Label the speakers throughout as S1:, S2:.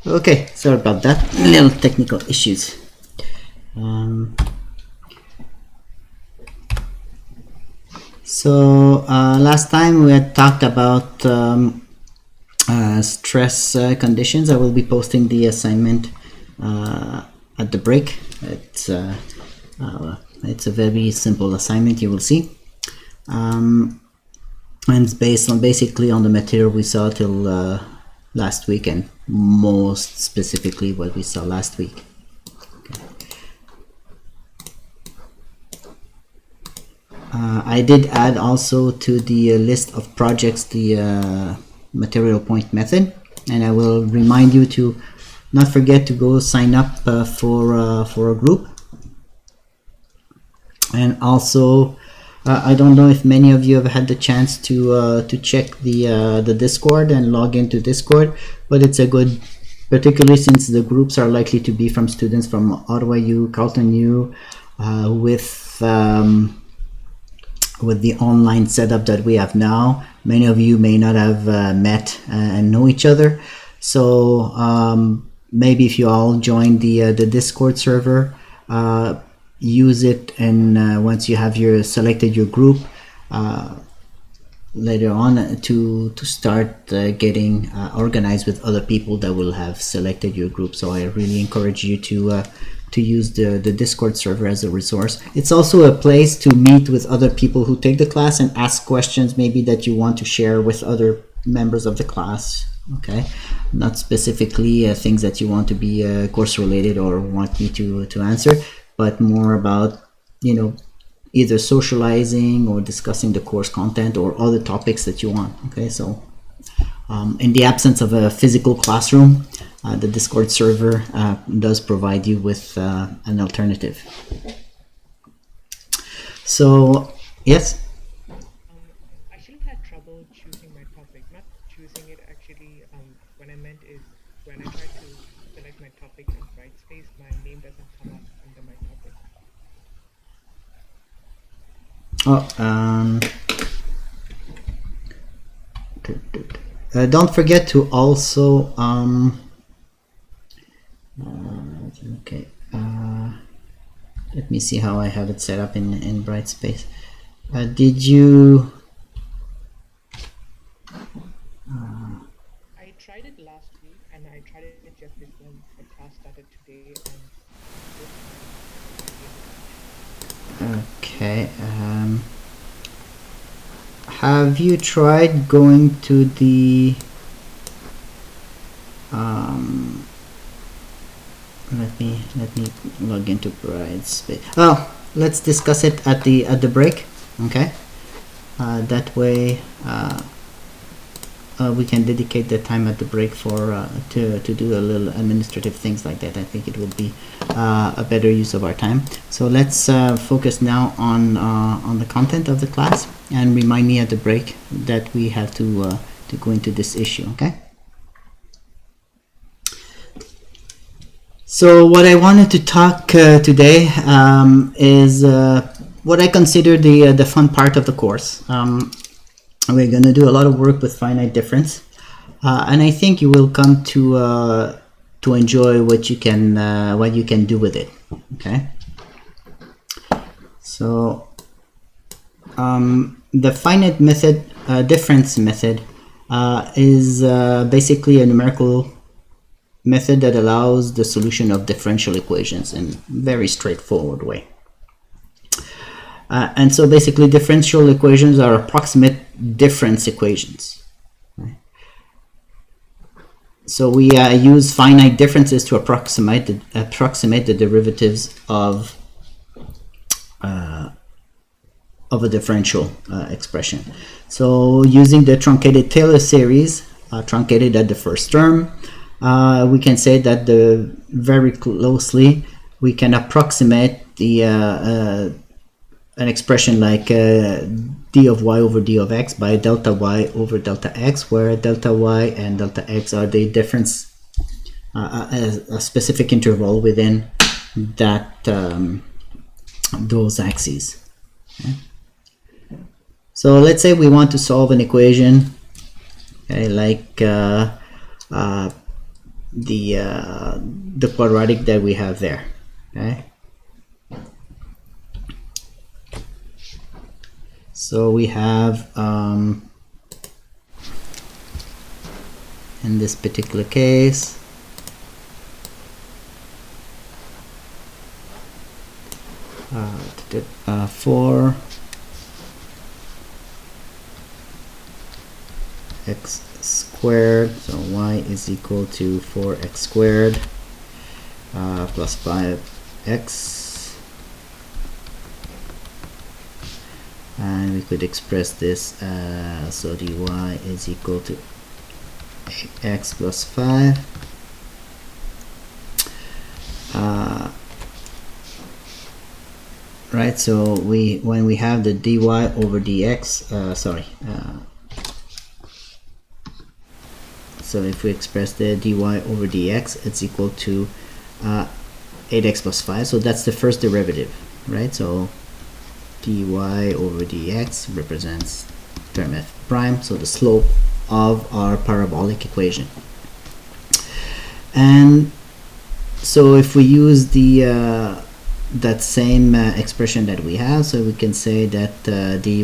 S1: Okay, sorry about that. Little technical issues. Last time we had talked about stress conditions. I will be posting the assignment at the break. It's a very simple assignment, you will see. And it's based on basically on the material we saw till last week, and most specifically what we saw last week. I did add also to the list of projects the material point method, and I will remind you to not forget to go sign up for a group. And also I don't know if many of you have had the chance to check the Discord and log into Discord, but it's a good, particularly since the groups are likely to be from students from Ottawa U, Carleton U, with the online setup that we have now. Many of you may not have met and know each other, so maybe if you all join the Discord server, use it, and once you have selected your group, later on to start getting organized with other people that will have selected your group. So I really encourage you to use the Discord server as a resource. It's also a place to meet with other people who take the class and ask questions maybe that you want to share with other members of the class. Okay, not specifically things that you want to be course related or want me to answer, but more about, either socializing or discussing the course content or other topics that you want. Okay, so in the absence of a physical classroom, the Discord server does provide you with an alternative. So, yes?
S2: I actually had trouble choosing my topic. Not choosing it, actually. What I meant is when I try to select my topic in Brightspace, my name doesn't come up under my topic.
S1: Don't forget to also okay, let me see how I have it set up in Brightspace. Did you
S2: I tried it last week, and I tried it just before the class started today, and both times
S1: okay, have you tried going to the let me log into Brightspace. Oh, let's discuss it at the break. Okay, that way we can dedicate the time at the break for to do a little administrative things like that. I think it will be a better use of our time. So let's focus now on the content of the class, and remind me at the break that we have to go into this issue. Okay. So what I wanted to talk today is what I consider the fun part of the course. We're going to do a lot of work with finite difference, and I think you will come to enjoy what you can do with it. Okay. So the finite method, difference method, is basically a numerical method that allows the solution of differential equations in a very straightforward way. And so basically differential equations are approximate difference equations. Right? So we use finite differences to approximate the derivatives of a differential expression. So using the truncated Taylor series, truncated at the first term, we can say that very closely we can approximate an expression like d of y over d of x by delta y over delta x, where delta y and delta x are the difference, a specific interval within that those axes. Okay. So let's say we want to solve an equation, okay, like the quadratic that we have there. Okay, so we have in this particular case for x squared, so y is equal to 4x squared plus 5x, and we could express this so dy is equal to 8x plus 5 right. So when we have the dy over dx, so if we express the dy over dx, it's equal to 8x plus 5. So that's the first derivative, right? So dy over dx represents term f prime, so the slope of our parabolic equation. And so if we use the that same expression that we have, so we can say that dy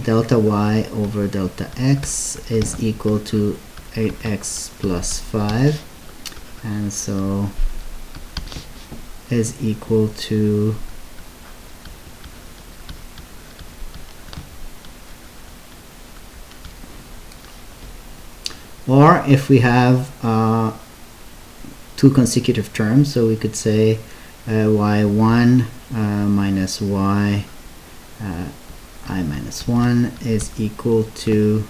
S1: delta y over delta x is equal to 8x plus 5, and so is equal to or if we have two consecutive terms, so we could say y1 minus y I minus 1 is equal to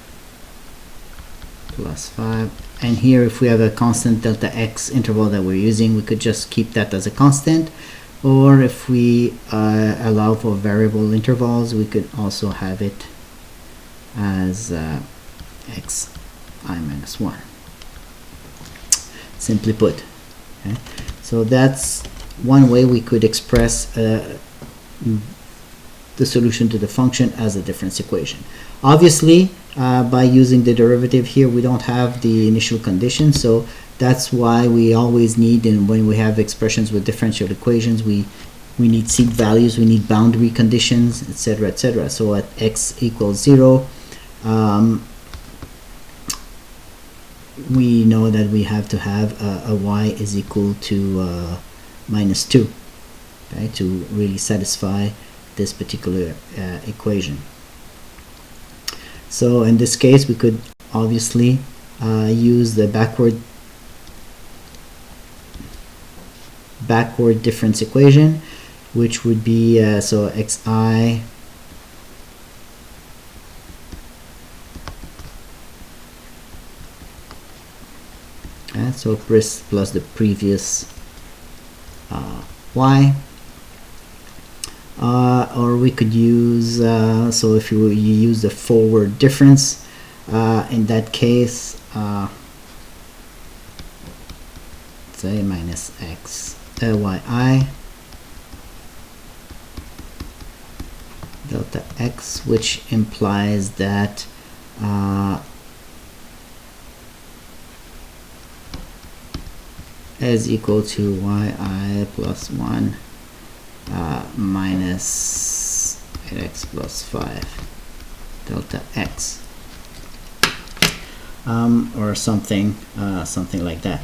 S1: plus 5. And here, if we have a constant delta x interval that we're using, we could just keep that as a constant. Or if we allow for variable intervals, we could also have it as x I minus 1. Simply put. Okay? So that's one way we could express the solution to the function as a difference equation. Obviously, by using the derivative here, we don't have the initial condition, so that's why we always need, and when we have expressions with differential equations, we need seed values, we need boundary conditions, etc., etc. So at x equals 0, we know that we have to have a y is equal to minus 2, okay, to really satisfy this particular equation. So in this case, we could obviously use the backward difference equation, which would be so xi so plus the previous y, or we could use so if you use the forward difference, in that case say minus x yi delta x, which implies that is equal to yi plus 1 minus 8x plus 5 delta x, or something like that.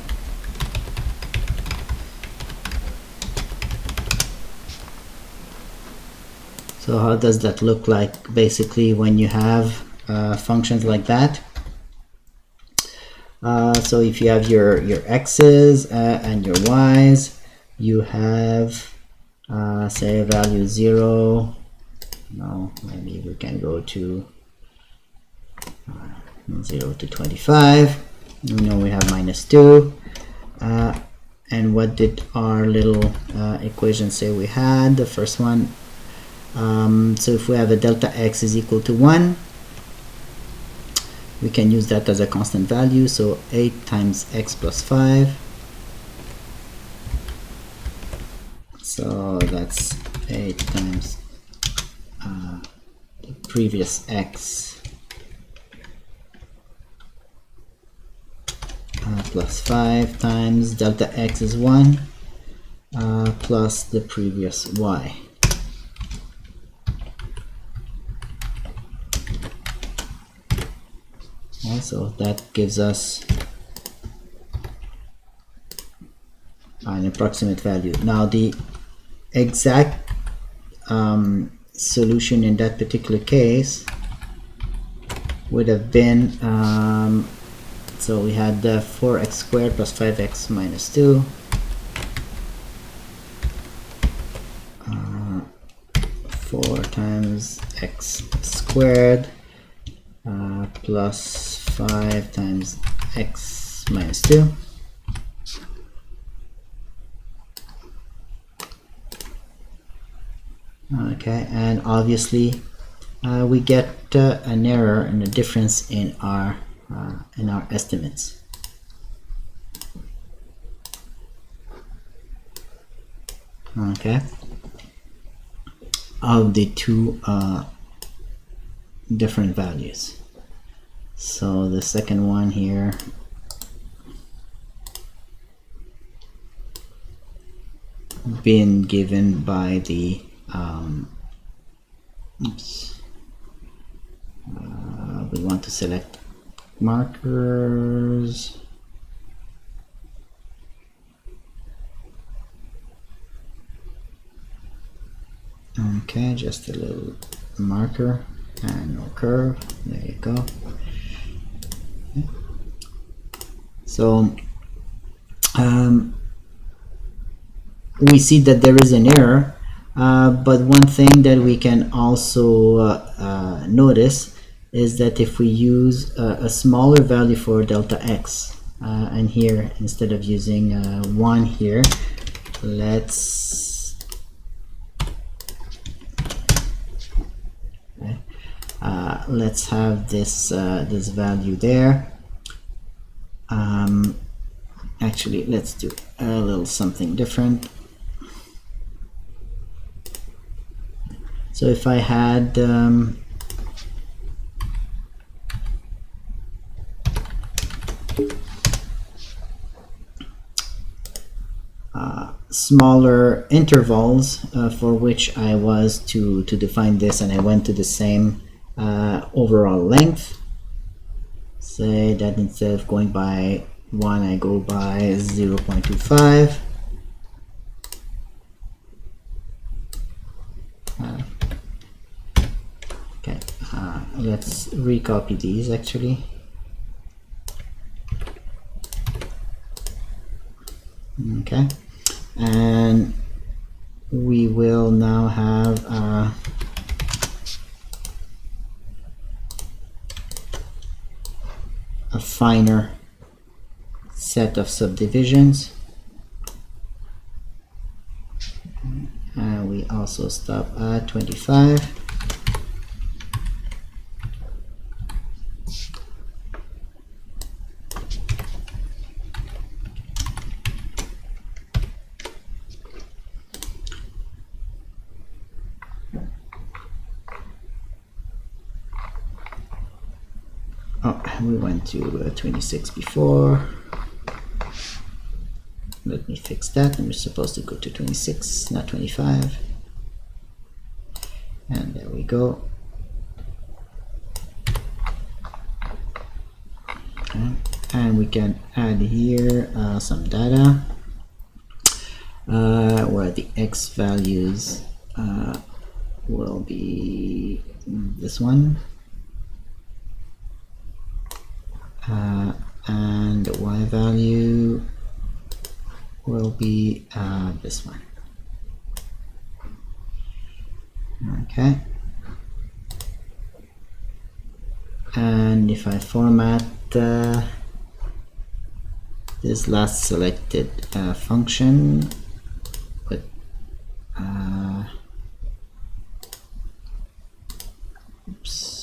S1: So how does that look like basically when you have functions like that? So if you have your x's and your y's, you have say value 0. No, maybe we can go to 0 to 25. We know we have minus 2. And what did our little equation say we had? The first one. So if we have a delta x is equal to 1, we can use that as a constant value. So 8 times x plus 5. So that's 8 times the previous x plus 5 times delta x is 1 plus the previous y. So that gives us an approximate value. Now the exact solution in that particular case would have been, so we had 4x squared plus 5x minus 2 4 times x squared plus 5 times x minus 2. Okay, and obviously we get an error and a difference in our estimates. Okay, of the two different values. So the second one here being given by the we want to select markers. Okay, just a little marker and no curve. There you go. Okay. So we see that there is an error, but one thing that we can also notice is that if we use a smaller value for delta x, and here instead of using 1 here, let's have this this value there. Actually, let's do a little something different. So if I had smaller intervals for which I was to define this, and I went to the same overall length, say that instead of going by 1 I go by 0.25. Okay, let's recopy these actually. Okay, and we will now have a finer set of subdivisions. And we also stop at 25. Oh, we went to 26 before. Let me fix that, and we're supposed to go to 26, not 25. And there we go. Okay. And we can add here some data where the x values will be this one. And the y value will be this one. Okay. And if I format this last selected function with oops.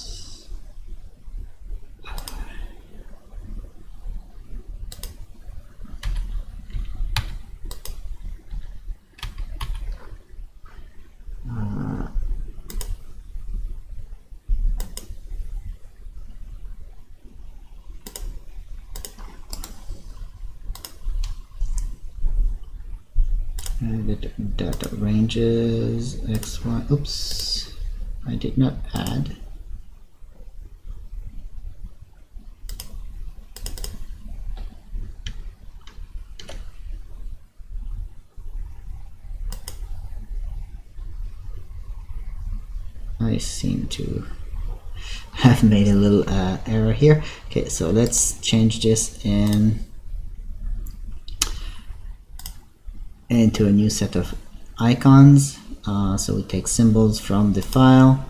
S1: data ranges xy. Oops, I did not add. I seem to have made a little error here. Okay, so let's change this into a new set of icons. So we take symbols from the file.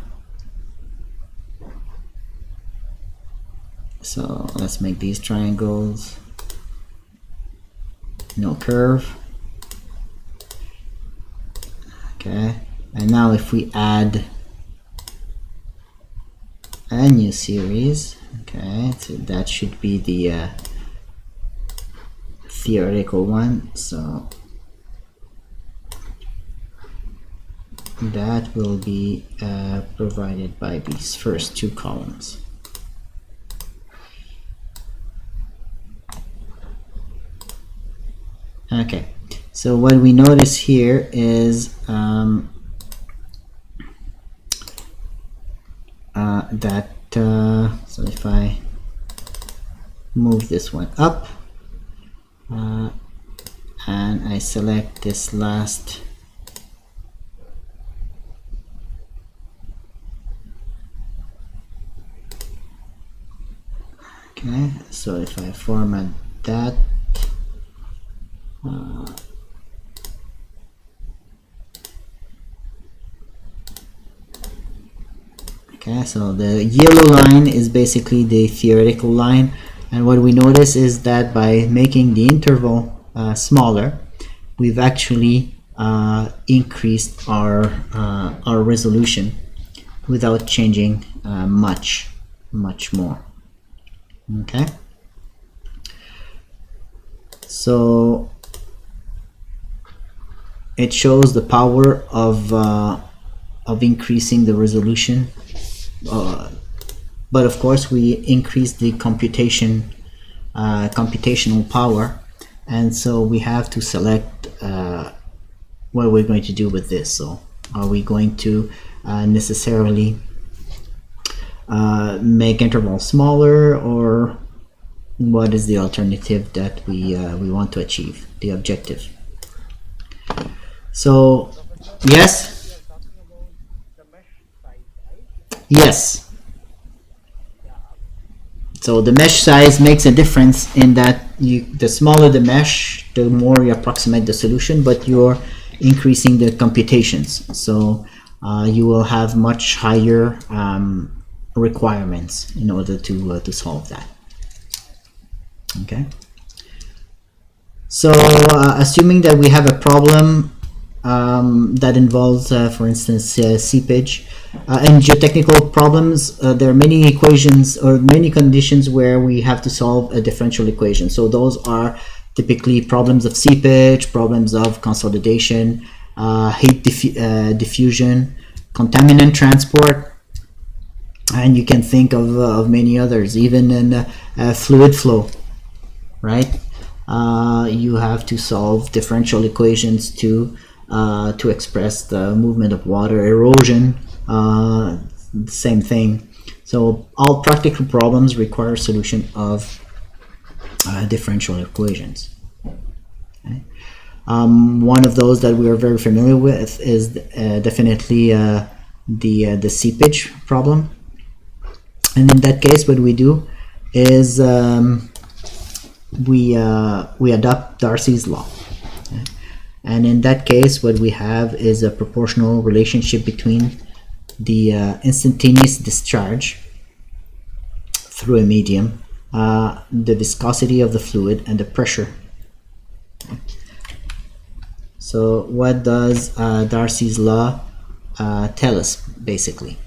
S1: So let's make these triangles. No curve. Okay, and now if we add a new series, okay, so that should be the theoretical one. So that will be provided by these first two columns. Okay, so what we notice here is that so if I move this one up and I select this last okay, so if I format that okay, so the yellow line is basically the theoretical line, and what we notice is that by making the interval smaller, we've actually increased our resolution without changing much more. Okay, so it shows the power of increasing the resolution, but of course we increase the computational power, and so we have to select what we're going to do with this. So are we going to necessarily make intervals smaller, or what is the alternative that we want to achieve, the objective? So yes. Yes. So the mesh size makes a difference in that the smaller the mesh, the more you approximate the solution, but you're increasing the computations. So you will have much higher requirements in order to solve that. Okay. So assuming that we have a problem that involves, for instance, seepage. In geotechnical problems, there are many equations or many conditions where we have to solve a differential equation. So those are typically problems of seepage, problems of consolidation, heat diffusion, contaminant transport, and you can think of many others, even in fluid flow, right? You have to solve differential equations to express the movement of water, erosion, same thing. So all practical problems require solution of differential equations. Okay. One of those that we are very familiar with is definitely the seepage problem. And in that case, what we do is we adopt Darcy's law. Okay. And in that case, what we have is a proportional relationship between the instantaneous discharge through a medium, the viscosity of the fluid, and the pressure. Okay. So what does Darcy's law tell us, basically?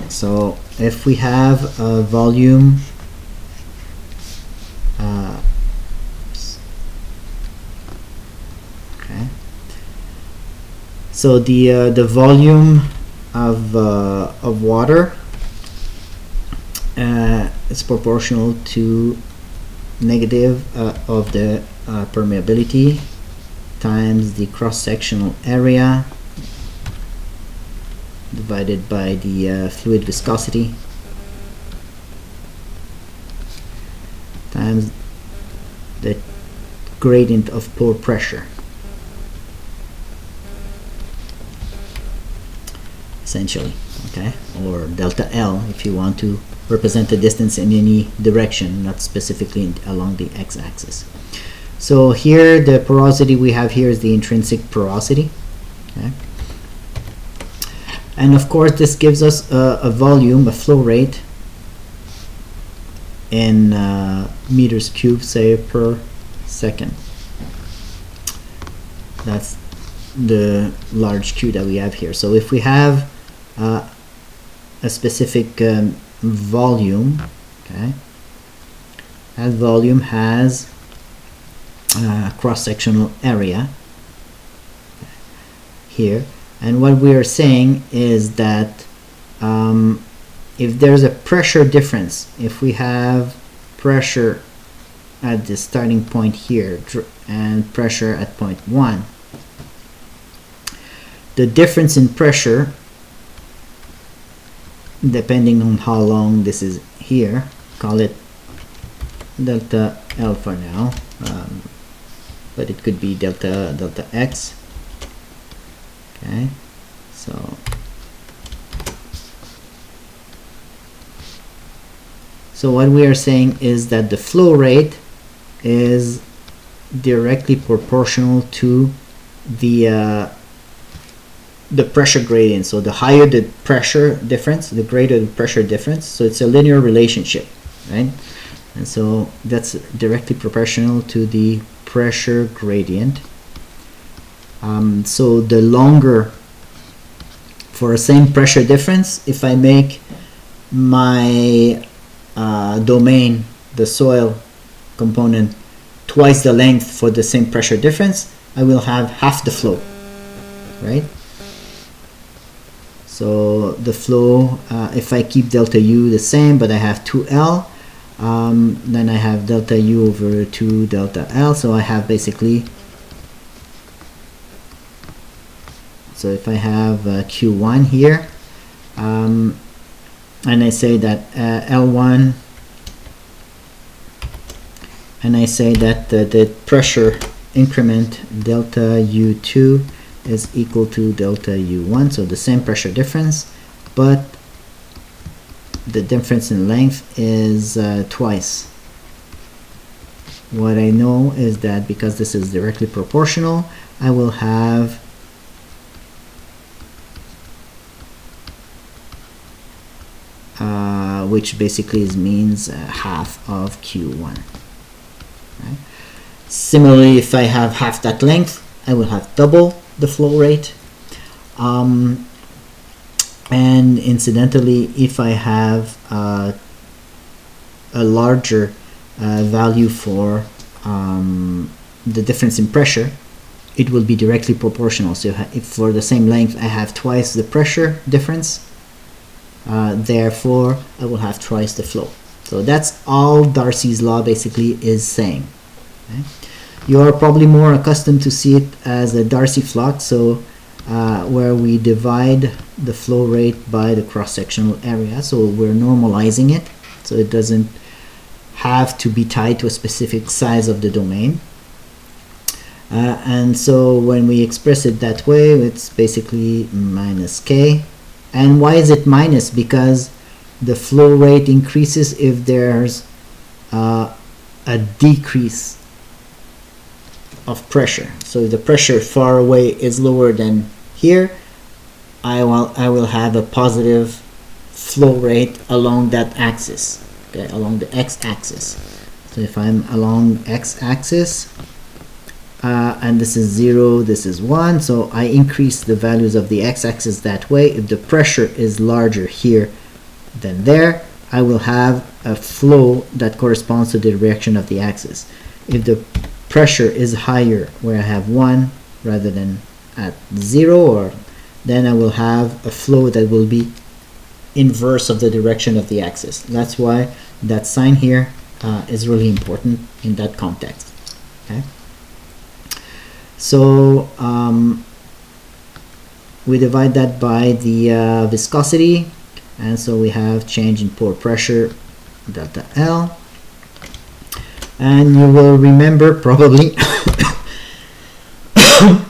S1: So if we have a volume okay, so the volume of water it's proportional to negative of the permeability times the cross-sectional area divided by the fluid viscosity times the gradient of pore pressure, essentially, okay, or delta L if you want to represent the distance in any direction, not specifically along the x-axis. So here the porosity we have here is the intrinsic porosity, okay? And of course this gives us a volume, a flow rate in meters cubed, say, per second. That's the large Q that we have here. So if we have a specific volume, okay, that volume has cross-sectional area here, and what we are saying is that if there's a pressure difference, if we have pressure at the starting point here and pressure at point 1, the difference in pressure, depending on how long this is here, call it delta L for now, but it could be delta X, okay, so what we are saying is that the flow rate is directly proportional to the pressure gradient. So the higher the pressure difference, the greater the pressure difference. So it's a linear relationship, right? And so that's directly proportional to the pressure gradient. So the longer, for a same pressure difference, if I make my domain, the soil component, twice the length for the same pressure difference, I will have half the flow, right? So the flow, if I keep delta U the same, but I have 2L, then I have delta U over 2 delta L, so I have basically, so if I have Q1 here, and I say that L1, and I say that the pressure increment delta U2 is equal to delta U1, so the same pressure difference, but the difference in length is twice. What I know is that because this is directly proportional, I will have which basically means half of Q1. Right? Similarly, if I have half that length, I will have double the flow rate. And incidentally, if I have a larger value for the difference in pressure, it will be directly proportional. So if for the same length I have twice the pressure difference, therefore I will have twice the flow. So that's all Darcy's law basically is saying. Okay? You are probably more accustomed to see it as a Darcy flux, so where we divide the flow rate by the cross-sectional area. So we're normalizing it, so it doesn't have to be tied to a specific size of the domain. And so when we express it that way, it's basically minus K. And why is it minus? Because the flow rate increases if there's a decrease of pressure. So if the pressure far away is lower than here, I will have a positive flow rate along that axis, okay, along the x-axis. So if I'm along x-axis, and this is 0, this is 1, so I increase the values of the x-axis that way. If the pressure is larger here than there, I will have a flow that corresponds to the direction of the axis. If the pressure is higher where I have 1 rather than at 0, or then I will have a flow that will be inverse of the direction of the axis. That's why that sign here is really important in that context. Okay. So we divide that by the viscosity, and so we have change in pore pressure, delta L. And you will remember probably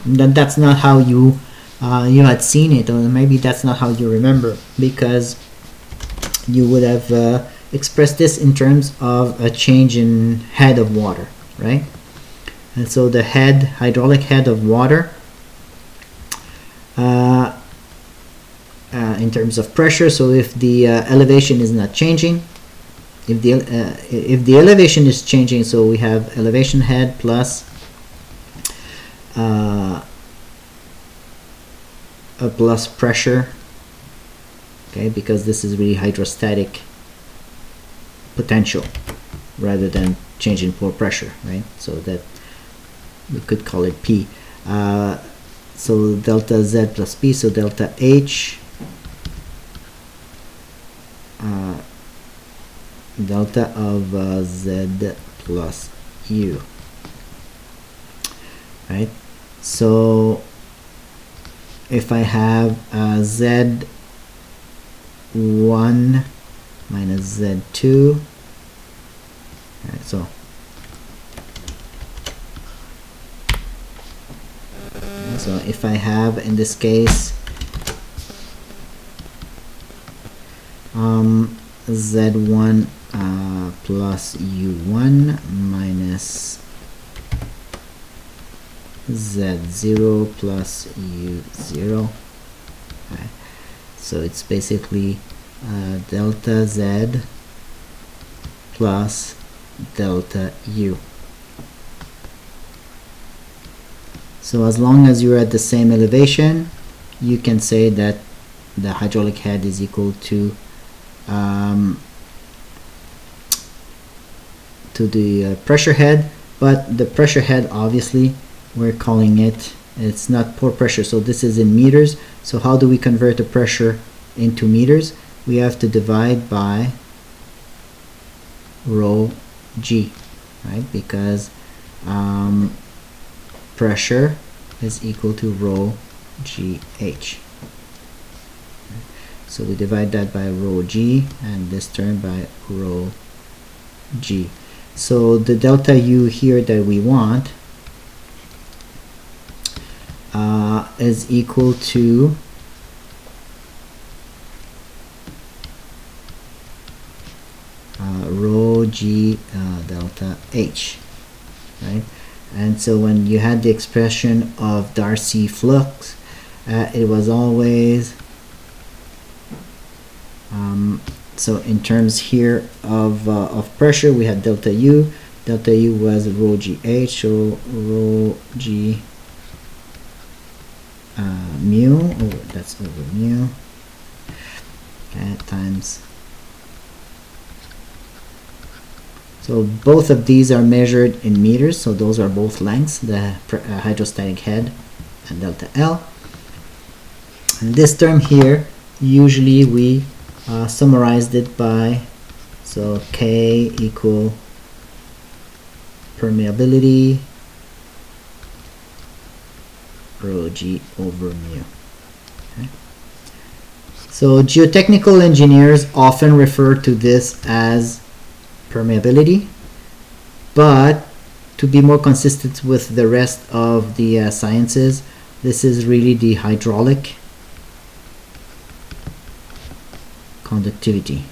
S1: that that's not how you had seen it, or maybe that's not how you remember, because you would have expressed this in terms of a change in head of water, right? And so the hydraulic head of water, in terms of pressure, so if the elevation is not changing, if the elevation is changing, so we have elevation head plus a plus pressure, okay, because this is really hydrostatic potential rather than change in pore pressure, right? So that we could call it P. So delta Z plus P, so delta H delta of Z plus U, right? So if I have Z1 minus Z2, right, so if I have, in this case, Z1 plus U1 minus Z0 plus U0, right. So it's basically delta Z plus delta U. So as long as you're at the same elevation, you can say that the hydraulic head is equal to the pressure head, but the pressure head, obviously we're calling it's not pore pressure, so this is in meters. So how do we convert the pressure into meters? We have to divide by rho g, right? Because pressure is equal to rho gh. So we divide that by rho g and this term by rho g. So the delta U here that we want is equal to rho g delta h, right? And so when you had the expression of Darcy flux, it was always so in terms here of pressure, we had delta U. Delta U was rho gh, so rho g mu, that's over mu, okay, times. So both of these are measured in meters, so those are both lengths, the hydrostatic head and delta L. And this term here, usually we summarized it by, so K equal permeability rho g over mu. Okay. So geotechnical engineers often refer to this as permeability, but to be more consistent with the rest of the sciences, this is really the hydraulic conductivity.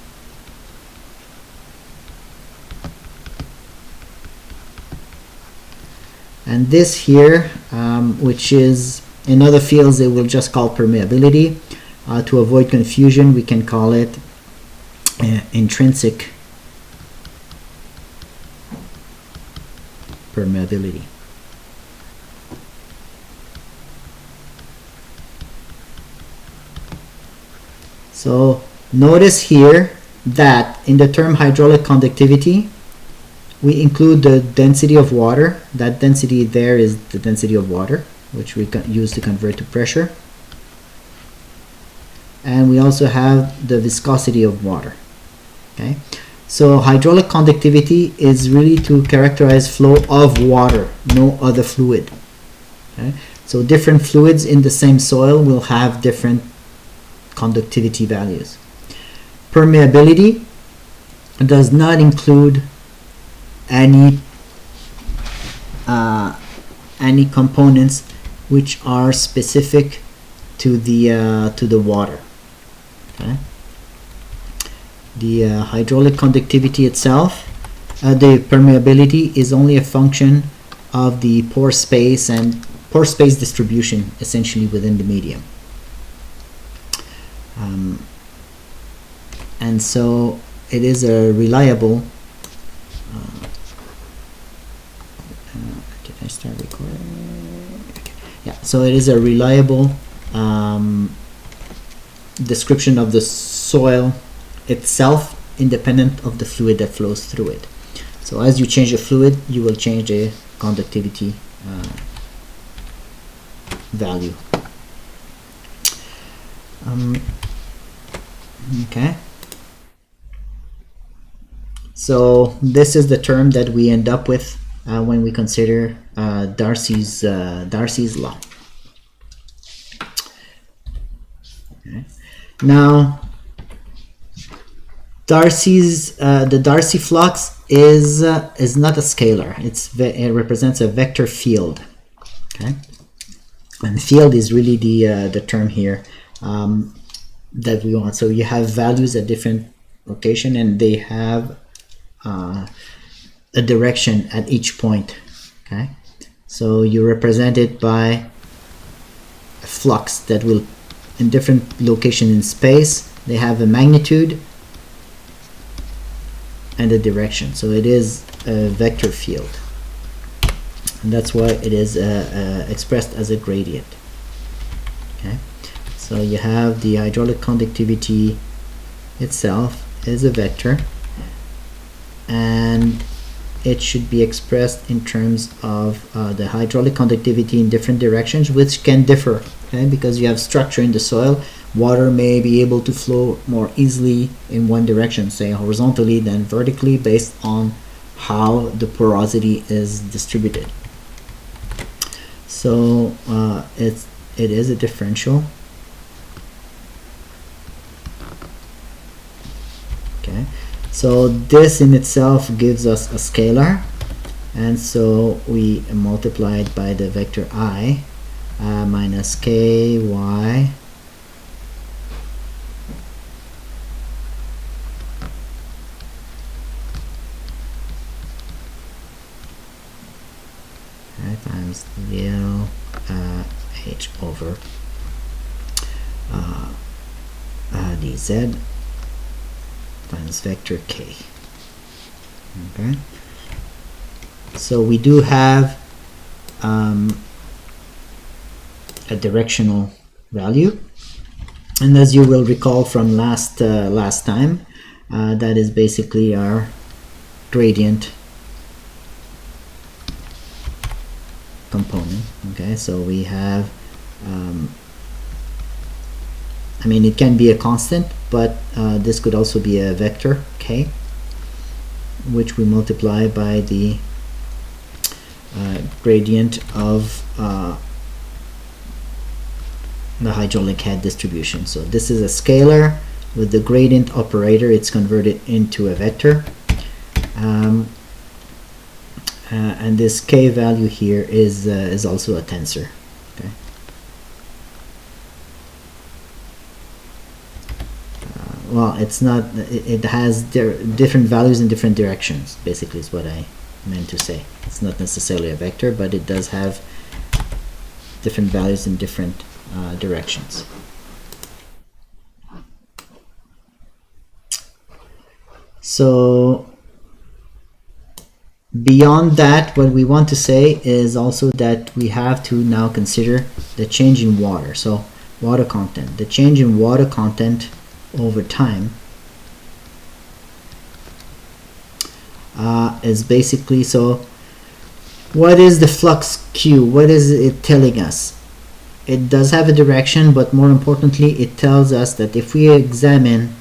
S1: And this here, which is in other fields they will just call permeability. To avoid confusion, we can call it intrinsic permeability. So notice here that in the term hydraulic conductivity, we include the density of water. That density there is the density of water, which we use to convert to pressure. and we also have the viscosity of water. Okay, so hydraulic conductivity is really to characterize flow of water, no other fluid. Okay, so different fluids in the same soil will have different conductivity values. Permeability does not include any components which are specific to the water. Okay. The hydraulic conductivity itself, the permeability is only a function of the pore space and pore space distribution essentially within the medium. And so it is a reliable did I start recording? Okay. Yeah, so it is a reliable description of the soil itself, independent of the fluid that flows through it. So as you change the fluid, you will change the conductivity value. Okay. So this is the term that we end up with when we consider Darcy's law. Okay. Now, the Darcy flux is not a scalar. It represents a vector field. Okay, and field is really the term here that we want. So you have values at different location, and they have a direction at each point. Okay, so you represent it by a flux that will, in different location in space, they have a magnitude and a direction. So it is a vector field, and that's why it is expressed as a gradient. Okay, so you have the hydraulic conductivity itself is a vector, and it should be expressed in terms of the hydraulic conductivity in different directions, which can differ. Okay, because you have structure in the soil, water may be able to flow more easily in one direction, say horizontally than vertically, based on how the porosity is distributed. So it is a differential. Okay, so this in itself gives us a scalar, and so we multiply it by the vector I minus ky right, times del h over dz times vector k. Okay, so we do have a directional value, and as you will recall from last time, that is basically our gradient component. Okay, so we have I mean, it can be a constant, but this could also be a vector k, which we multiply by the gradient of the hydraulic head distribution. So this is a scalar. With the gradient operator, it's converted into a vector, and this k value here is also a tensor. Okay. Well, it's not. It has different values in different directions. Basically, is what I meant to say. It's not necessarily a vector, but it does have different values in different directions. So beyond that, what we want to say is also that we have to now consider the change in water. So water content. The change in water content over time is basically, so what is the flux Q? What is it telling us? it does have a direction, but more importantly, it tells us that if we examine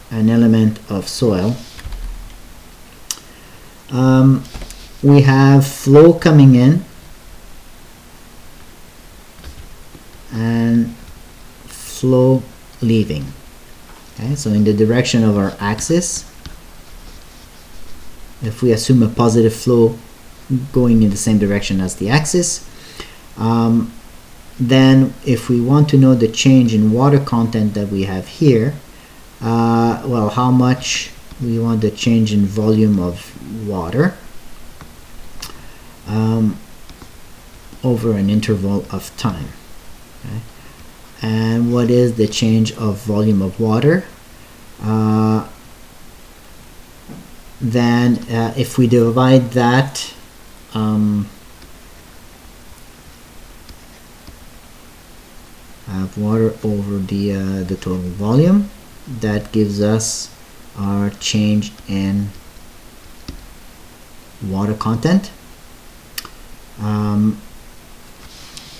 S1: an element of soil, we have flow coming in and flow leaving. Okay, so in the direction of our axis, if we assume a positive flow going in the same direction as the axis, then if we want to know the change in water content that we have here, well, how much we want the change in volume of water over an interval of time. Okay? And what is the change of volume of water? Then if we divide that water over the total volume, that gives us our change in water content,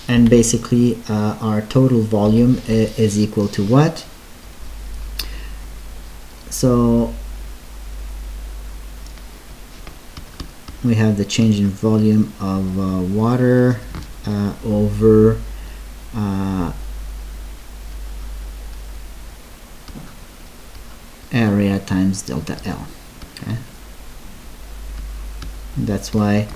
S1: and basically our total volume is equal to what? So we have the change in volume of water over area times delta L. Okay? That's why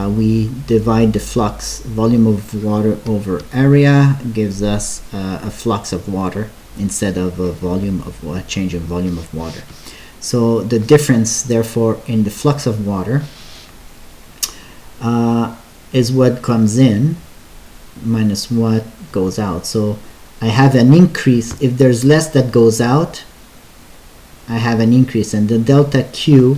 S1: we divide the flux, volume of water over area gives us a flux of water instead of a volume of change in volume of water. So the difference, therefore, in the flux of water is what comes in minus what goes out. So I have an increase. If there's less that goes out, I have an increase, and the delta Q,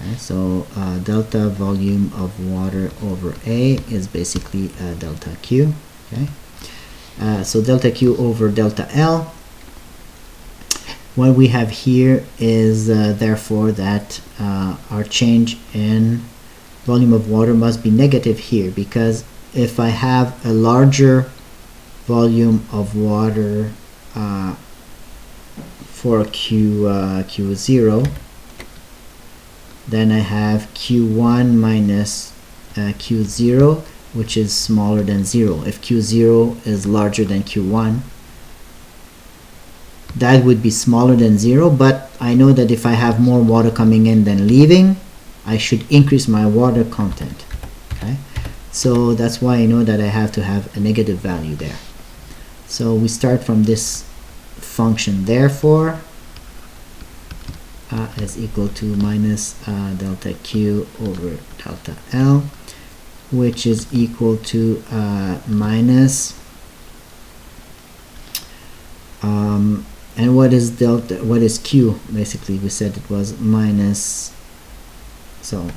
S1: okay, so delta volume of water over A is basically delta Q. Okay, so delta Q over delta L. What we have here is therefore that our change in volume of water must be negative here, because if I have a larger volume of water for Q0, then I have Q1 minus Q0, which is smaller than 0. If Q0 is larger than Q1, that would be smaller than 0, but I know that if I have more water coming in than leaving, I should increase my water content. Okay, so that's why I know that I have to have a negative value there. So we start from this function, therefore is equal to minus delta Q over delta L, which is equal to minus and what is delta, what is Q? Basically we said it was minus, so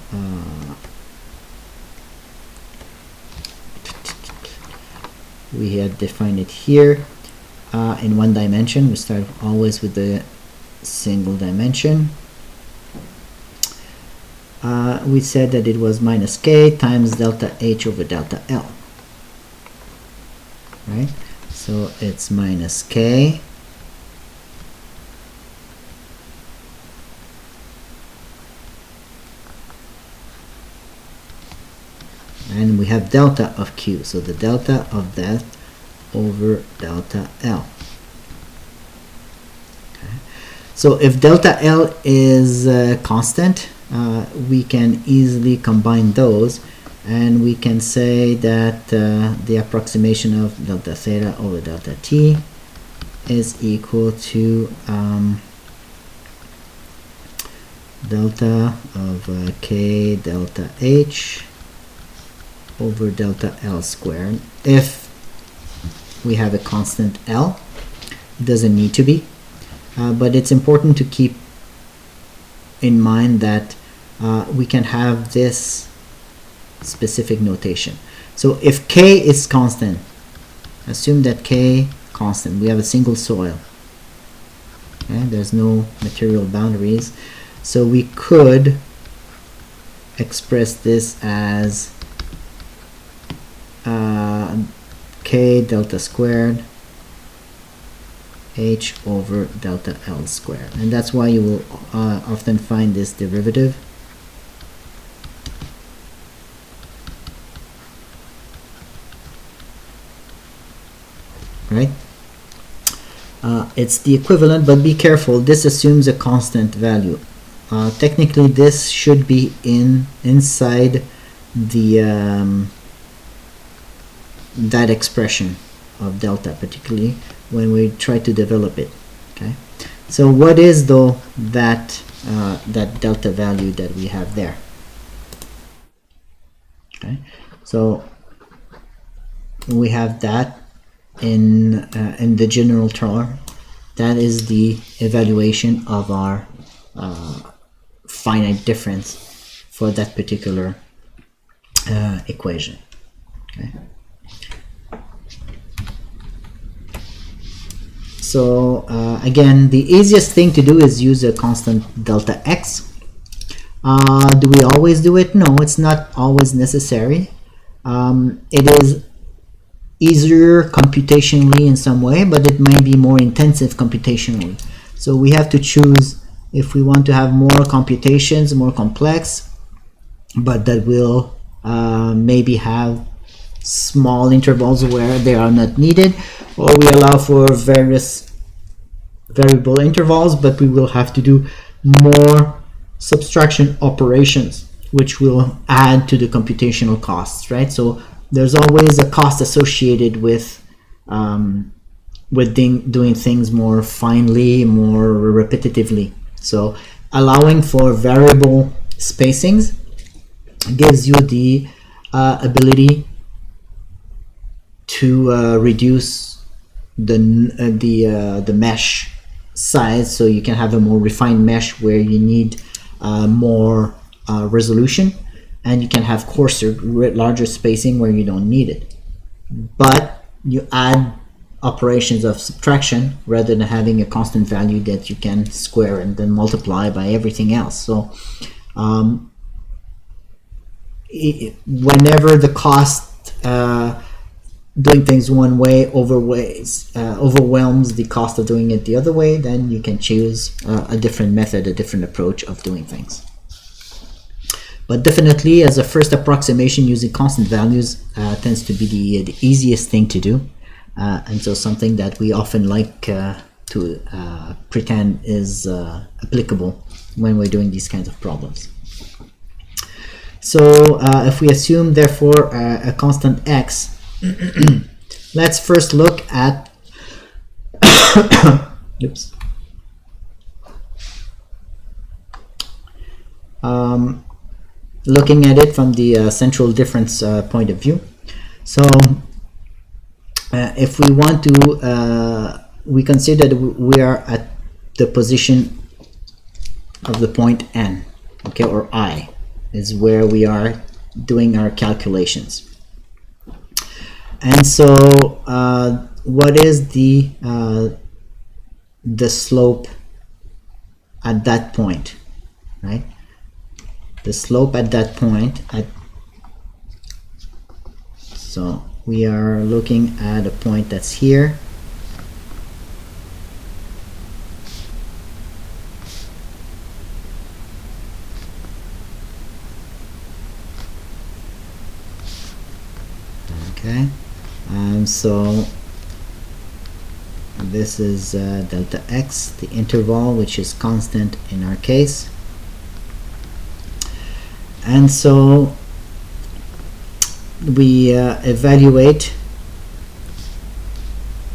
S1: we had defined it here in one dimension. We start always with the single dimension. We said that it was minus K times delta H over delta L, right? So it's minus K and we have delta of Q, so the delta of that over delta L. Okay. So if delta L is constant, we can easily combine those, and we can say that the approximation of delta theta over delta T is equal to delta of K delta H over delta L squared. If we have a constant L, it doesn't need to be, but it's important to keep in mind that we can have this specific notation. So if K is constant, assume that K constant, we have a single soil, okay? There's no material boundaries, so we could express this as k delta squared h over delta L squared. And that's why you will often find this derivative. Right? It's the equivalent, but be careful. This assumes a constant value. Technically, this should be inside the that expression of delta, particularly when we try to develop it. Okay. So what is though that that delta value that we have there? Okay. So we have that in the general term. That is the evaluation of our finite difference for that particular equation. Okay. So again, the easiest thing to do is use a constant delta x. Do we always do it? No, it's not always necessary. It is easier computationally in some way, but it may be more intensive computationally. So we have to choose if we want to have more computations, more complex, but that will maybe have small intervals where they are not needed, or we allow for various variable intervals, but we will have to do more subtraction operations, which will add to the computational costs, right? So there's always a cost associated with doing things more finely, more repetitively. So allowing for variable spacings gives you the ability to reduce the mesh size, so you can have a more refined mesh where you need more resolution, and you can have coarser, larger spacing where you don't need it. But you add operations of subtraction rather than having a constant value that you can square and then multiply by everything else. So whenever the cost doing things one way overwhelms the cost of doing it the other way, then you can choose a different method, a different approach of doing things. But definitely, as a first approximation, using constant values tends to be the easiest thing to do, and so something that we often like to pretend is applicable when we're doing these kinds of problems. So if we assume, therefore, a constant x, let's first look at oops. Looking at it from the central difference point of view. So if we want to, we consider that we are at the position of the point n, okay, or I is where we are doing our calculations. And so what is the slope at that point, right? The slope at that point, so we are looking at a point that's here. Okay, so this is delta x, the interval, which is constant in our case. And so we evaluate,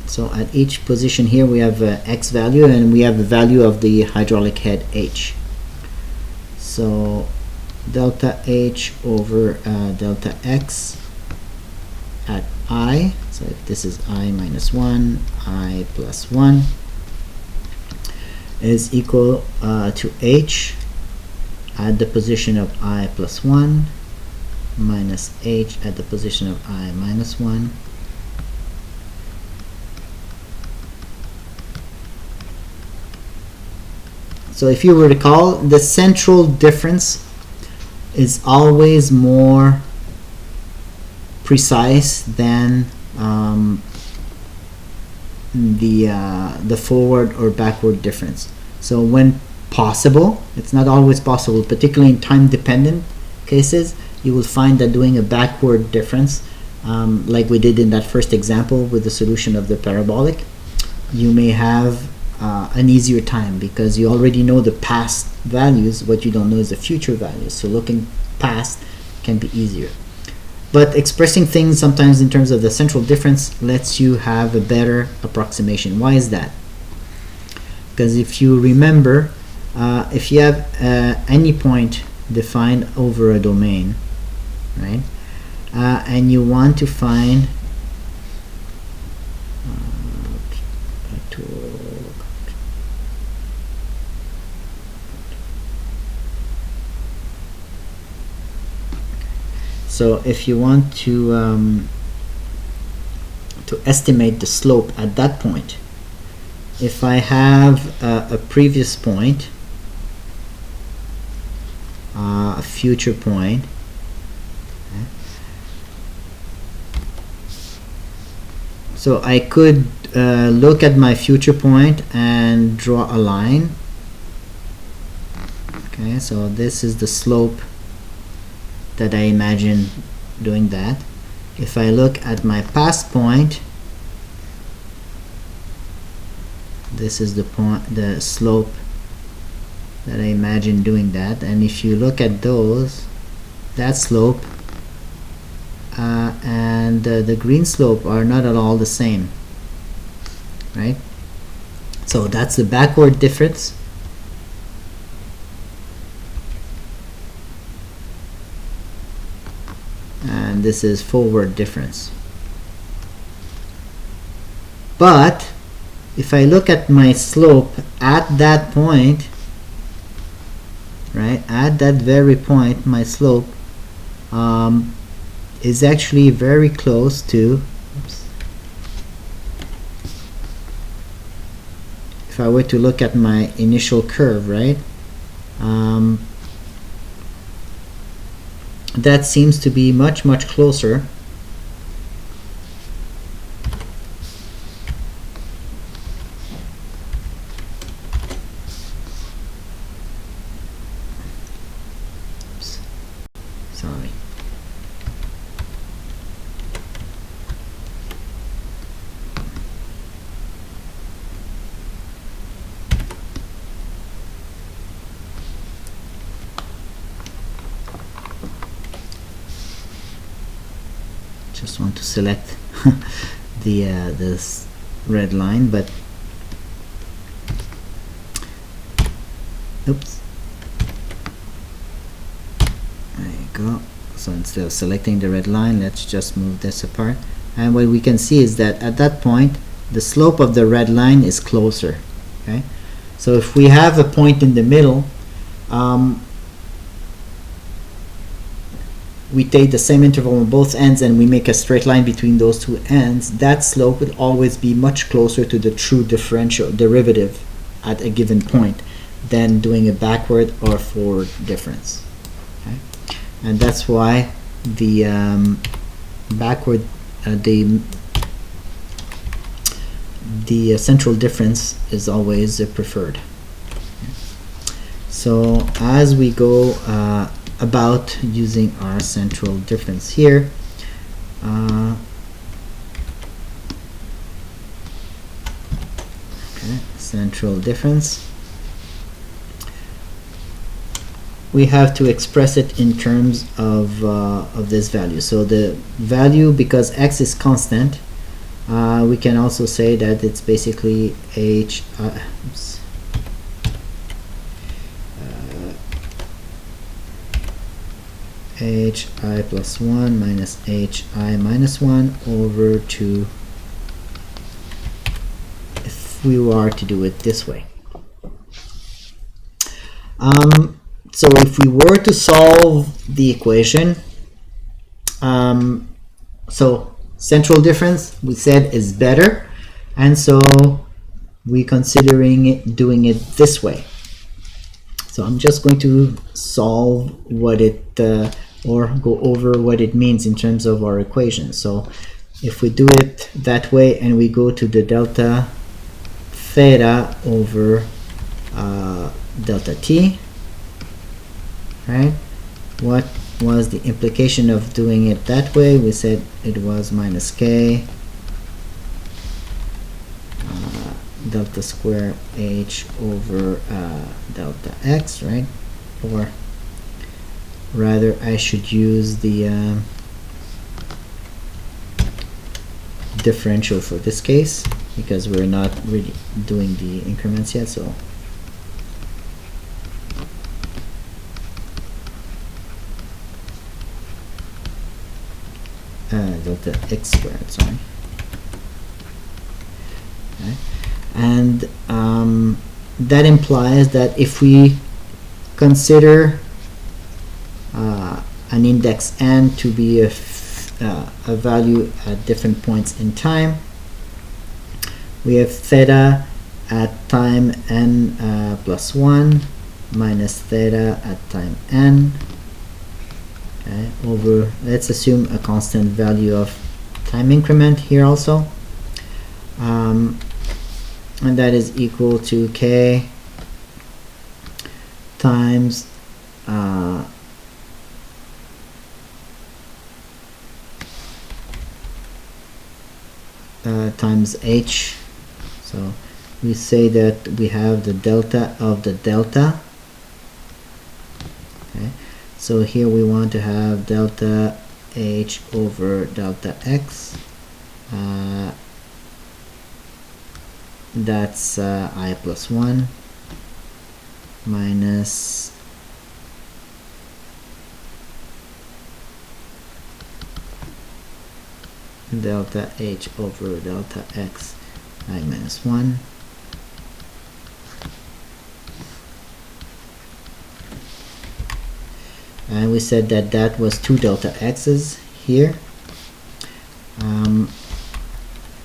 S1: so at each position here we have x value, and we have the value of the hydraulic head h. So delta h over delta x at I, so if this is I minus 1, I plus 1, is equal to h at the position of I plus 1 minus h at the position of I minus 1 So if you recall, the central difference is always more precise than the forward or backward difference. So when possible, it's not always possible, particularly in time-dependent cases, you will find that doing a backward difference, like we did in that first example with the solution of the parabolic, you may have an easier time because you already know the past values. What you don't know is the future values. So looking past can be easier. But expressing things sometimes in terms of the central difference lets you have a better approximation. Why is that? Because if you remember, if you have any point defined over a domain, right, and you want to find so if you want to estimate the slope at that point, if I have a previous point, a future point, okay, so I could look at my future point and draw a line. Okay, so this is the slope that I imagine doing that. If I look at my past point, this is the slope that I imagine doing that. And if you look at those, that slope and the green slope are not at all the same, right? So that's the backward difference. And this is forward difference. But if I look at my slope at that point, right, at that very point, my slope is actually very close to, oops, if I were to look at my initial curve, right, that seems to be much closer sorry. Just want to select this red line, but oops, there you go. So instead of selecting the red line, let's just move this apart, and what we can see is that at that point the slope of the red line is closer. Okay, so if we have a point in the middle, we take the same interval on both ends and we make a straight line between those two ends, that slope would always be much closer to the true differential derivative at a given point than doing a backward or forward difference. Okay? And that's why the backward, the central difference is always preferred. Okay? So as we go about using our central difference here, okay, central difference, we have to express it in terms of this value. So the value, because x is constant, we can also say that it's basically hi plus 1 minus hi minus 1 over 2 if we were to do it this way. So if we were to solve the equation, so central difference we said is better, and so we're considering doing it this way. So I'm just going to solve what it or go over what it means in terms of our equation. So if we do it that way and we go to the delta theta over delta t, right? What was the implication of doing it that way? We said it was minus k delta square h over delta x, right? Or rather, I should use the differential for this case because we're not really doing the increments yet. So delta x squared, sorry. Okay. And that implies that if we consider an index n to be a value at different points in time, we have theta at time n plus 1 minus theta at time n, okay, over, let's assume a constant value of time increment here also, and that is equal to k times times h. So we say that we have the delta of the delta. Okay. So here we want to have delta h over delta x. That's I plus 1 minus delta h over delta x I minus 1. And we said that that was 2 delta x's here.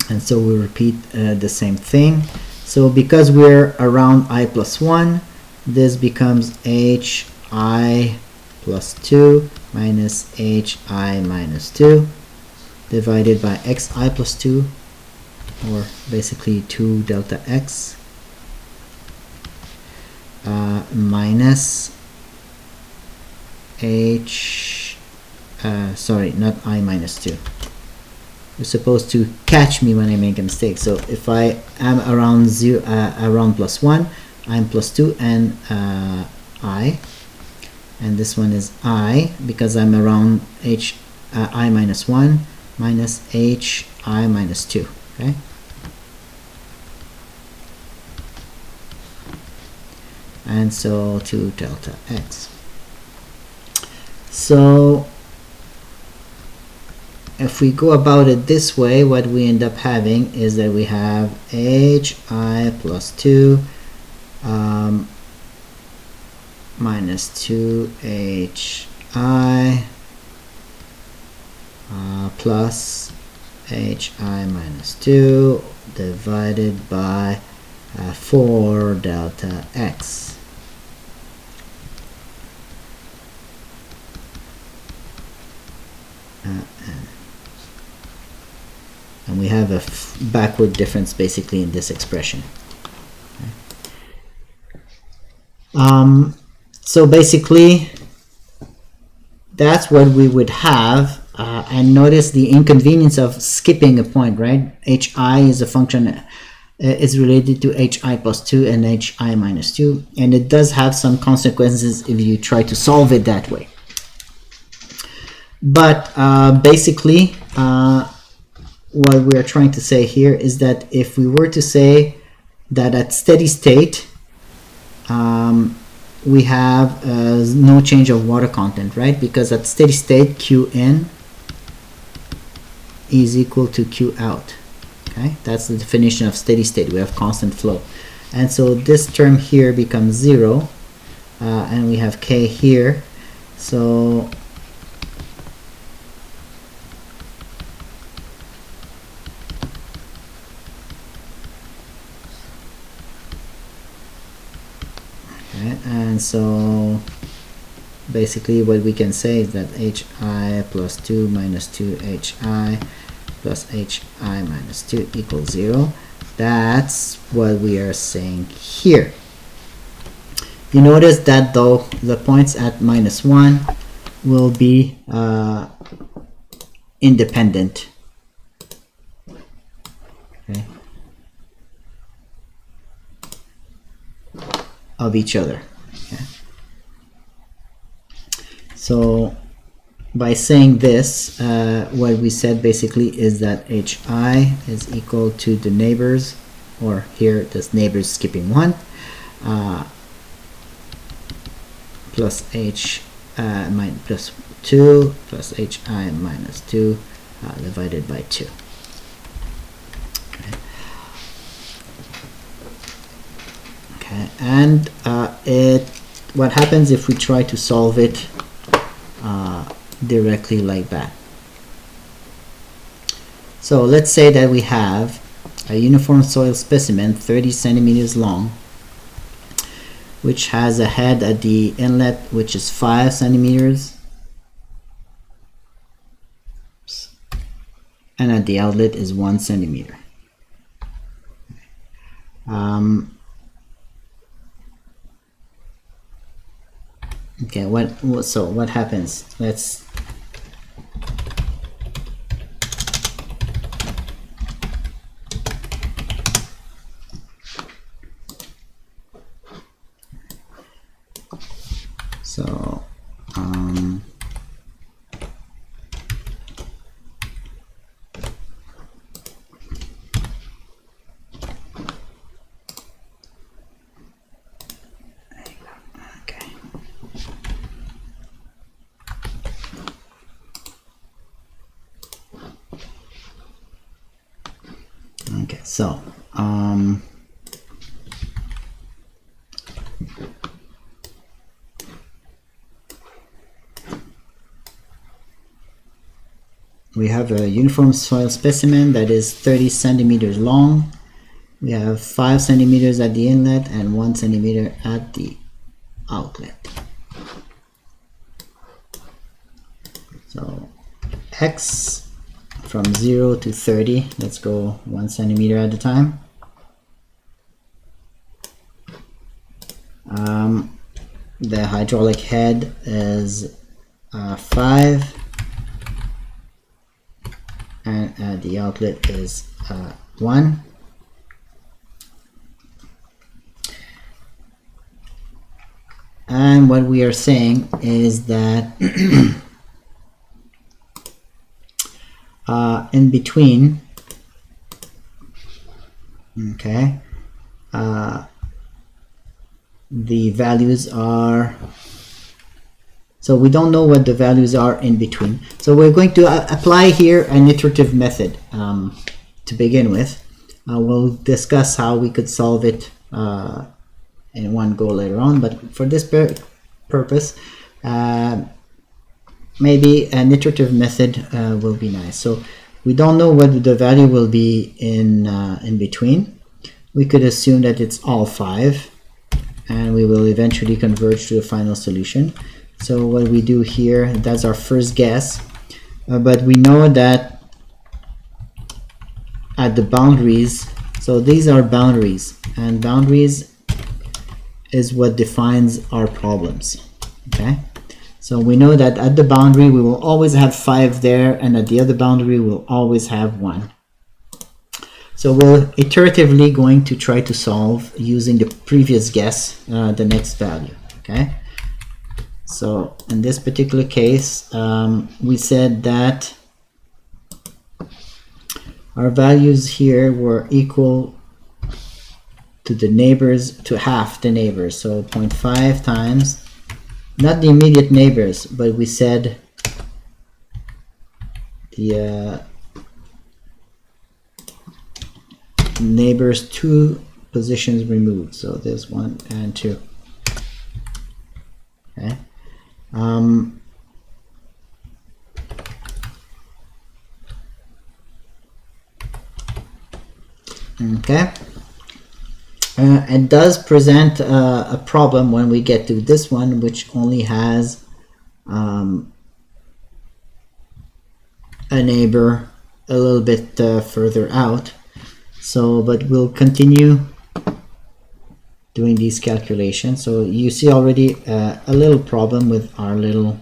S1: And so we repeat the same thing. So because we're around I plus 1, this becomes h I plus 2 minus h I minus 2 divided by x I plus 2, or basically 2 delta x, minus h, sorry, not I minus 2. You're supposed to catch me when I make a mistake. So if I am around around plus 1, I'm plus 2 and I, and this one is I because I'm around h I minus 1 minus h I minus 2. Okay. And so 2 delta x. So if we go about it this way, what we end up having is that we have h I plus 2 minus 2h I plus h I minus 2 divided by 4 delta x. And we have a backward difference basically in this expression. Okay. So basically that's what we would have, and notice the inconvenience of skipping a point, right? hi is a function, is related to hi plus 2 and hi minus 2, and it does have some consequences if you try to solve it that way. But basically what we are trying to say here is that if we were to say that at steady state we have no change of water content, right? Because at steady state Qn is equal to Q out. Okay, that's the definition of steady state. We have constant flow, and so this term here becomes 0, and we have K here. So and And so basically what we can say is that hi plus 2 minus 2hi plus hi minus 2 equals 0. That's what we are saying here. You notice that though the points at minus 1 will be independent. Okay. Of each other. Okay. So by saying this, what we said basically is that hi is equal to the neighbors, or here this neighbors skipping 1, plus plus 2 plus hi minus 2 divided by 2. Okay, and what happens if we try to solve it directly like that? So let's say that we have a uniform soil specimen 30 centimeters long, which has a head at the inlet which is 5 centimeters and at the outlet is 1 centimeter. Okay, so what happens? Let's so okay, so we have a uniform soil specimen that is 30 centimeters long. We have 5 centimeters at the inlet and 1 centimeter at the outlet. So x from 0 to 30, let's go 1 centimeter at a time. The hydraulic head is 5 and the outlet is 1. And what we are saying is that in between, okay, the values are, so we don't know what the values are in between. So we're going to apply here an iterative method to begin with. We'll discuss how we could solve it in one go later on, but for this purpose, maybe an iterative method will be nice. So we don't know what the value will be in between. We could assume that it's all 5, and we will eventually converge to the final solution. So what we do here, that's our first guess, but we know that at the boundaries, so these are boundaries, and boundaries is what defines our problems. Okay, so we know that at the boundary we will always have 5 there, and at the other boundary we'll always have 1. So we're iteratively going to try to solve using the previous guess the next value. Okay, so in this particular case, we said that our values here were equal to the neighbors, to half the neighbors, so 0.5 times, not the immediate neighbors, but we said the neighbors 2 positions removed, so there's 1 and 2. Okay. Okay, It does present a problem when we get to this one, which only has a neighbor a little bit further out. So, but we'll continue doing these calculations. So you see already a little problem with our little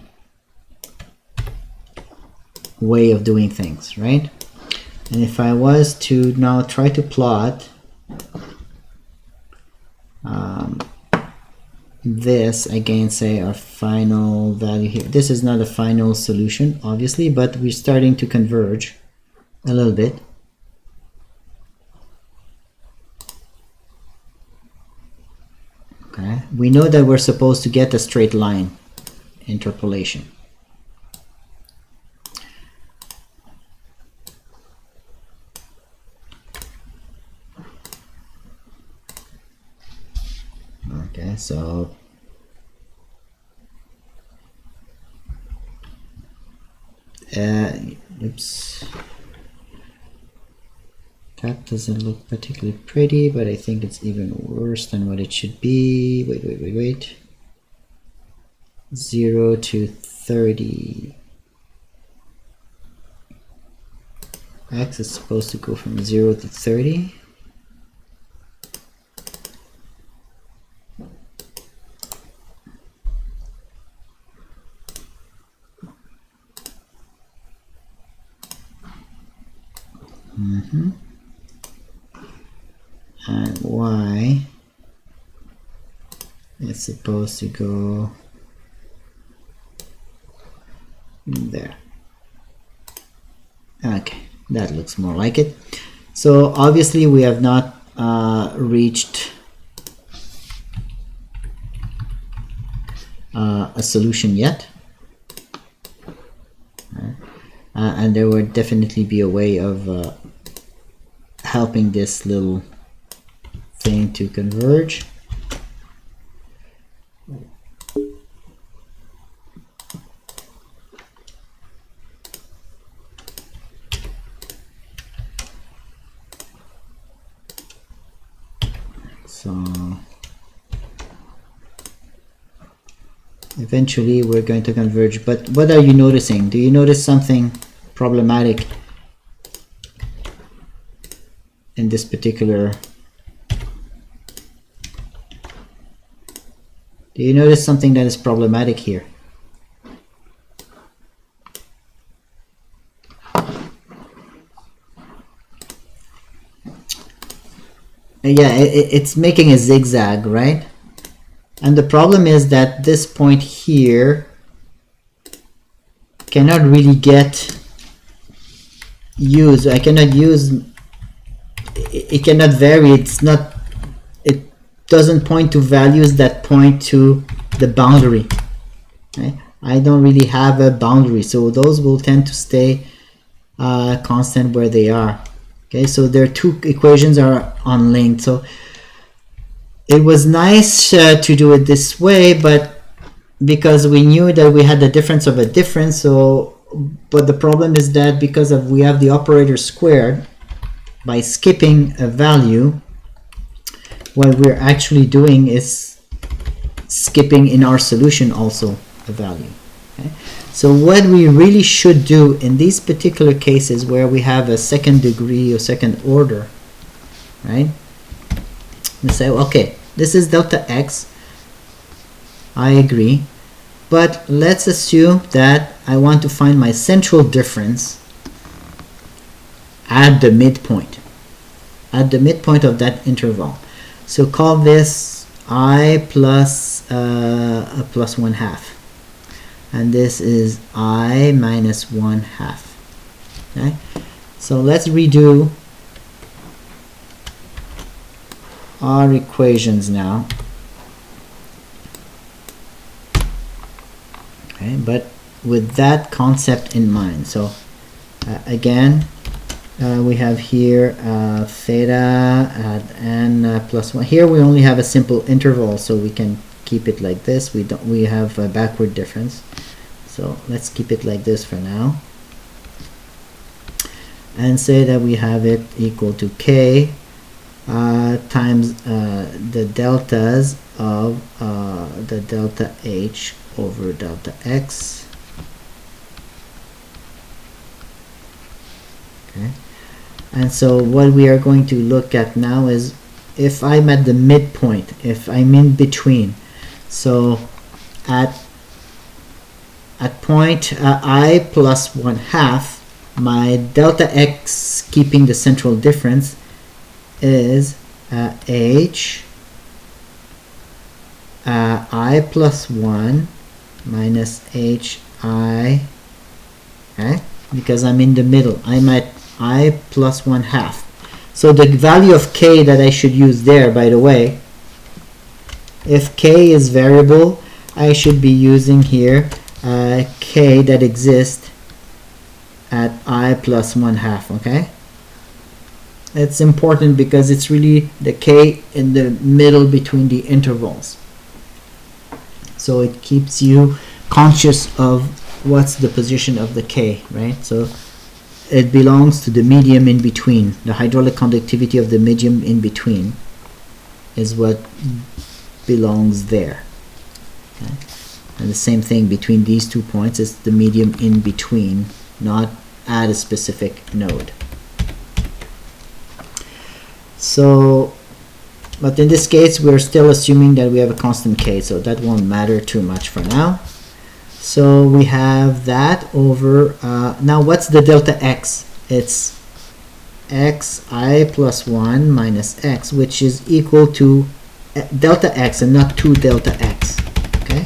S1: way of doing things, right? And if I was to now try to plot this against, say, our final value here, this is not a final solution obviously, but we're starting to converge a little bit. Okay, we know that we're supposed to get a straight line interpolation. Okay, so oops, that doesn't look particularly pretty, but I think it's even worse than what it should be. Wait. 0 to 30. X is supposed to go from 0 to 30. And Y is supposed to go there. Okay, that looks more like it. So obviously we have not reached a solution yet. And there would definitely be a way of helping this little thing to converge. So eventually we're going to converge, but what are you noticing? Do you notice something problematic in this particular? Do you notice something that is problematic here? Yeah, it's making a zigzag, right? And the problem is that this point here cannot really get used. I cannot use it, cannot vary. It's not, it doesn't point to values that point to the boundary. Okay? I don't really have a boundary, so those will tend to stay constant where they are. Okay, so their two equations are unlinked. So it was nice to do it this way, but because we knew that we had the difference of a difference, so but the problem is that because of we have the operator squared, by skipping a value, what we're actually doing is skipping in our solution also a value. Okay? So what we really should do in these particular cases where we have a second degree or second order, right? We say, okay, this is delta x, I agree, but let's assume that I want to find my central difference at the midpoint of that interval. So call this I plus plus 1/2. And this is I minus 1/2. Okay, so let's redo our equations now. Okay, but with that concept in mind. So again, we have here theta at n plus 1. Here we only have a simple interval, so we can keep it like this. We have a backward difference, so let's keep it like this for now, and say that we have it equal to k times the deltas of the delta H over delta X. Okay. And so what we are going to look at now is if I'm at the midpoint, if I'm in between. So at point I plus 1/2, my delta X, keeping the central difference, is H I plus 1 minus H I, okay? Because I'm in the middle. I'm at I plus 1/2. So the value of K that I should use there, by the way, if K is variable, I should be using here K that exists at I plus 1/2, okay? It's important because it's really the K in the middle between the intervals. So it keeps you conscious of what's the position of the K, right? So it belongs to the medium in between. The hydraulic conductivity of the medium in between is what belongs there. Okay? And the same thing between these 2 points is the medium in between, not at a specific node. So, but in this case, we're still assuming that we have a constant K, so that won't matter too much for now. So we have that over, now what's the delta X? It's xi plus 1 minus x, which is equal to delta x and not 2 delta x. Okay,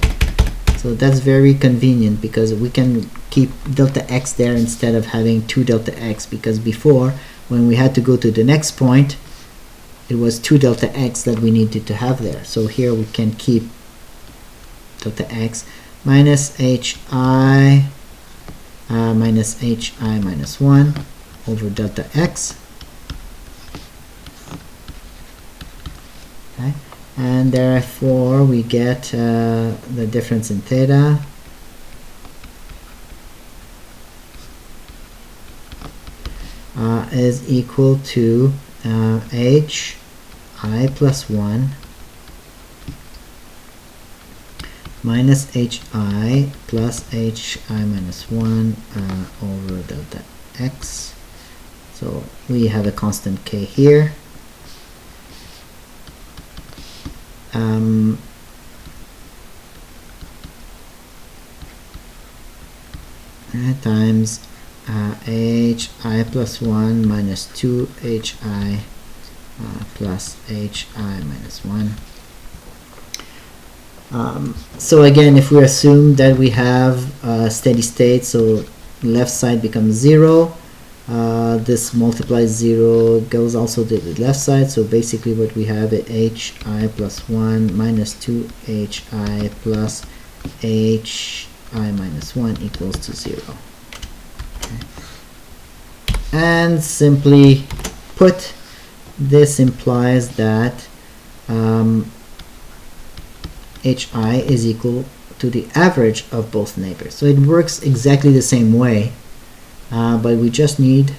S1: so that's very convenient because we can keep delta x there instead of having 2 delta x, because before, when we had to go to the next point, it was 2 delta x that we needed to have there. So here we can keep delta x minus hi minus hi minus 1 over delta x. Okay, and therefore we get the difference in theta is equal to h I plus 1 minus hi plus hi minus 1 over delta x. So we have a constant K here. Times hi plus 1 minus 2 hi plus hi minus 1. So again, if we assume that we have a steady state, so left side becomes 0, this multiplies 0, goes also to the left side, so basically what we have is hi plus 1 minus 2 hi plus hi minus 1 equals to 0. Okay. And simply put, this implies that hi is equal to the average of both neighbors. So it works exactly the same way, but we just need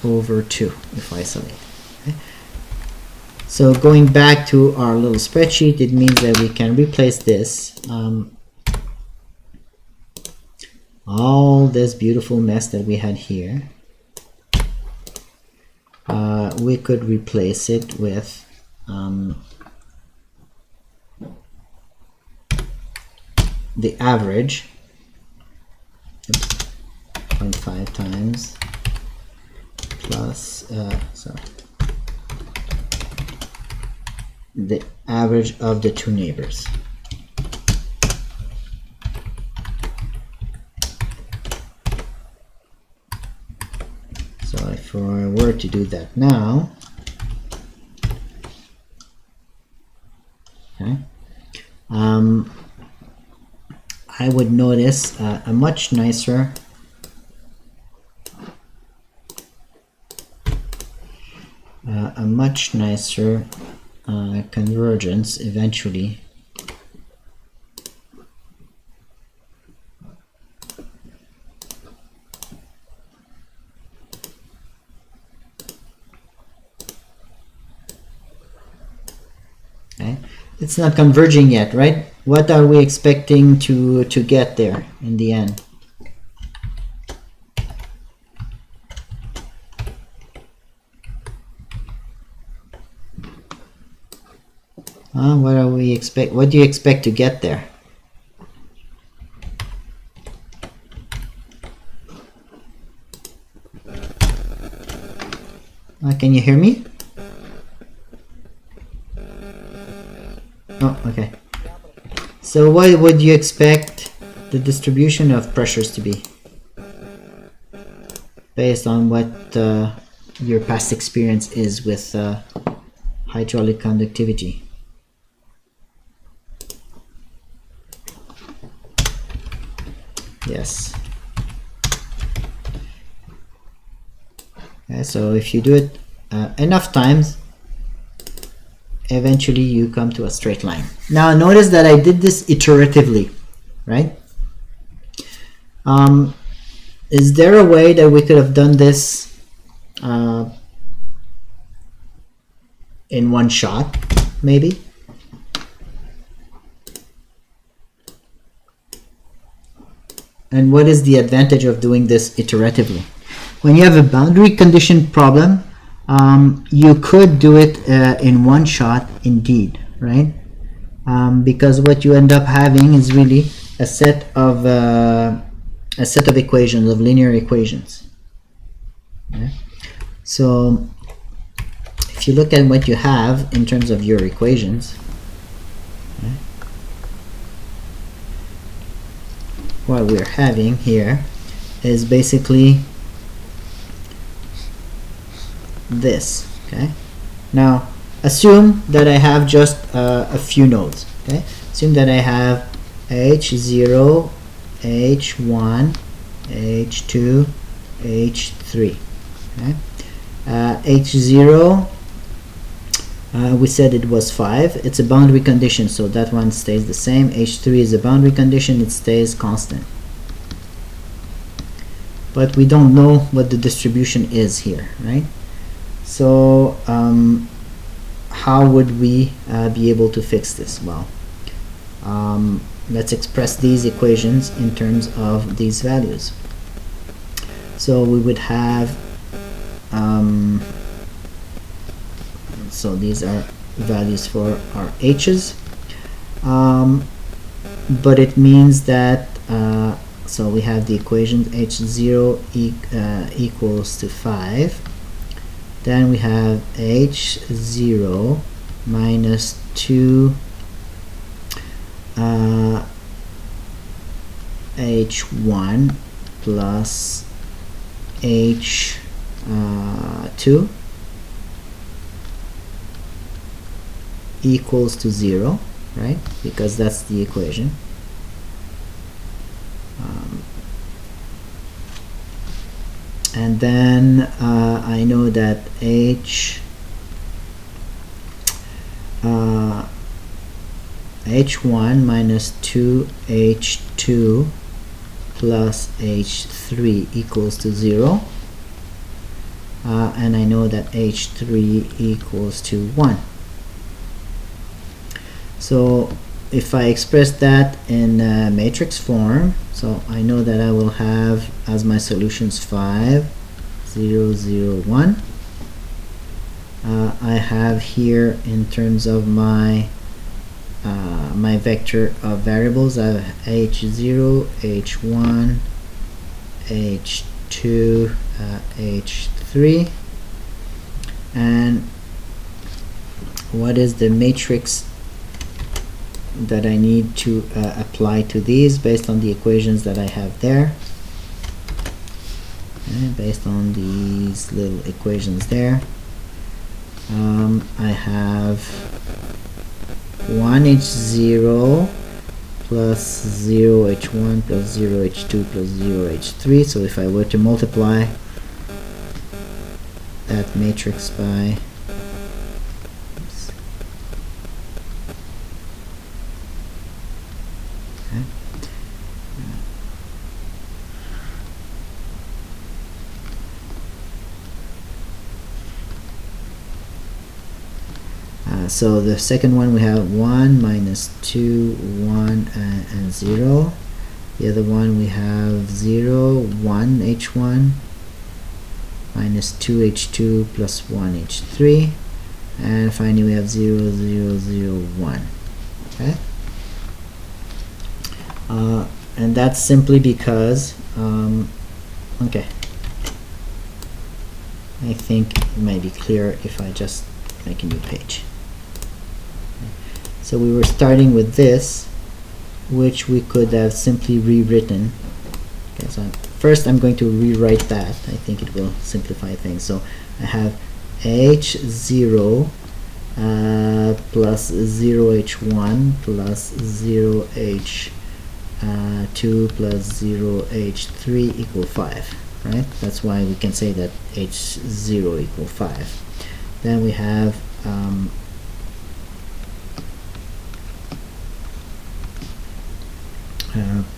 S1: over 2 if I isolate. Okay. So going back to our little spreadsheet, it means that we can replace this, all this beautiful mess that we had here. We could replace it with the average, 0.5 times plus the average of the two neighbors. So if I were to do that now, okay, I would notice a much nicer convergence eventually. Okay? It's not converging yet, right? What are we expecting to get there in the end? What are we expect? What do you expect to get there? Can you hear me? Oh, okay. So what would you expect the distribution of pressures to be based on what your past experience is with hydraulic conductivity? Yes. Okay, so if you do it enough times, eventually you come to a straight line. Now notice that I did this iteratively, right? Is there a way that we could have done this in one shot, maybe? And what is the advantage of doing this iteratively? When you have a boundary condition problem, you could do it in one shot indeed, right? Because what you end up having is really a set of equations, of linear equations. Okay? So if you look at what you have in terms of your equations, okay, what we're having here is basically this. Okay, now assume that I have just a few nodes. Okay, assume that I have H0, H1, H2, H3. Okay, H0, we said it was 5. It's a boundary condition, so that one stays the same. H3 is a boundary condition, it stays constant. But we don't know what the distribution is here, right? So how would we be able to fix this? Well, let's express these equations in terms of these values. So we would have so these are values for our h's, but it means that so we have the equation h0 equals to 5. Then we have h0 minus 2 h1 plus h2 equals to 0, right? Because that's the equation. And then I know that h1 minus 2h2 plus h3 equals to 0, and I know that h3 equals to 1. So if I express that in matrix form, so I know that I will have as my solutions 5, 0, 0, 1. I have here in terms of my my vector of variables, I have h0, h1, h2, h3, and what is the matrix that I need to apply to these based on the equations that I have there. And based on these little equations there, I have 1h0 plus 0h1 plus 0h2 plus 0h3. So if I were to multiply that matrix by So the second one we have 1 minus 2 1 and 0. The other one we have 0 1 h1 minus 2 h2 plus 1 h3, and finally we have 0 0 0 1. Okay, and that's simply because okay, I think it might be clearer if I just make a new page. So we were starting with this, which we could have simply rewritten. Okay, so first I'm going to rewrite that. I think it will simplify things. So I have h0 plus 0h1 plus 0h2 plus 0h3 equal 5. Right? That's why we can say that h0 equal 5. Then we have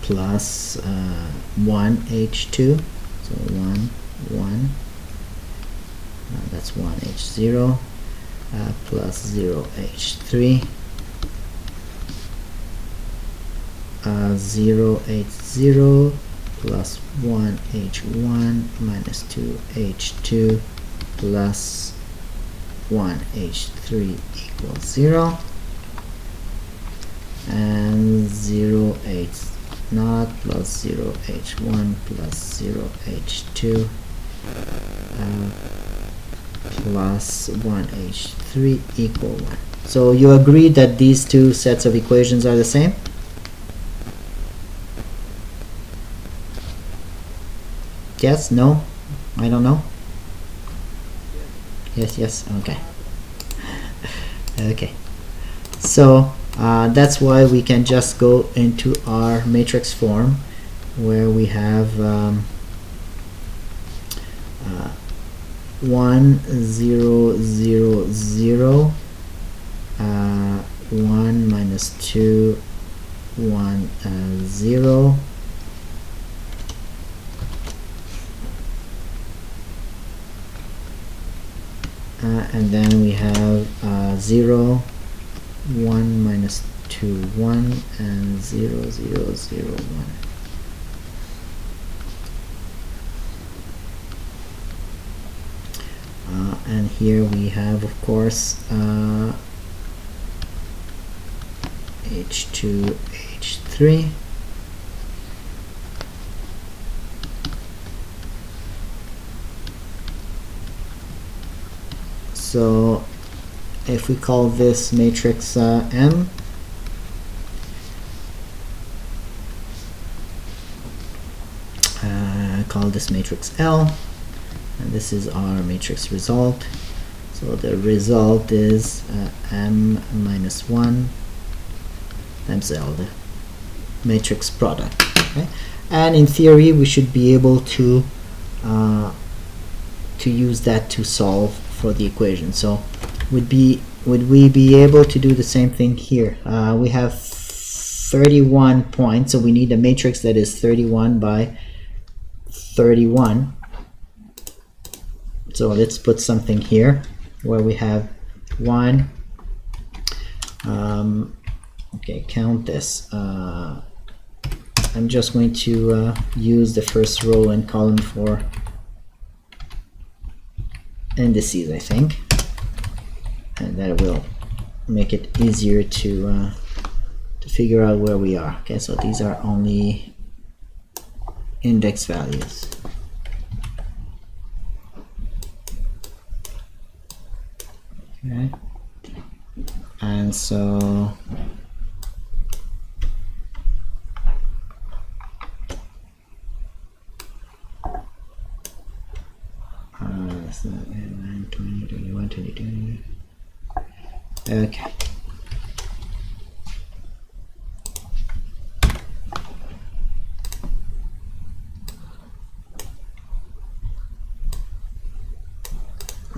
S1: plus 1 h2, so 1 1, that's 1 h0 plus 0 h3 0 h0 plus 1 h1 minus 2 h2 plus 1 h3 equals 0, and 0 h0 plus 0 h1 plus 0 h2 plus 1 h3 equal 1. So you agree that these two sets of equations are the same? Yes? No? I don't know? Yes, yes, okay. Okay. So that's why we can just go into our matrix form, where we have 1 0 0 0 1 minus 2 1 0 and then we have 0 1 minus 2 1 and 0 0 0 1. And here we have, of course, h2 h3 so if we call this matrix M, call this matrix L, and this is our matrix result. So the result is M minus 1 times L, the matrix product. Okay? And in theory we should be able to use that to solve for the equation. So would we be able to do the same thing here? We have 31 points, so we need a matrix that is 31 by 31. So let's put something here where we have 1. Okay, count this. I'm just going to use the first row and column for indices, I think, and that will make it easier to figure out where we are. Okay, so these are only index values. Okay, and so that's not 9, 20, 21, 22. Okay.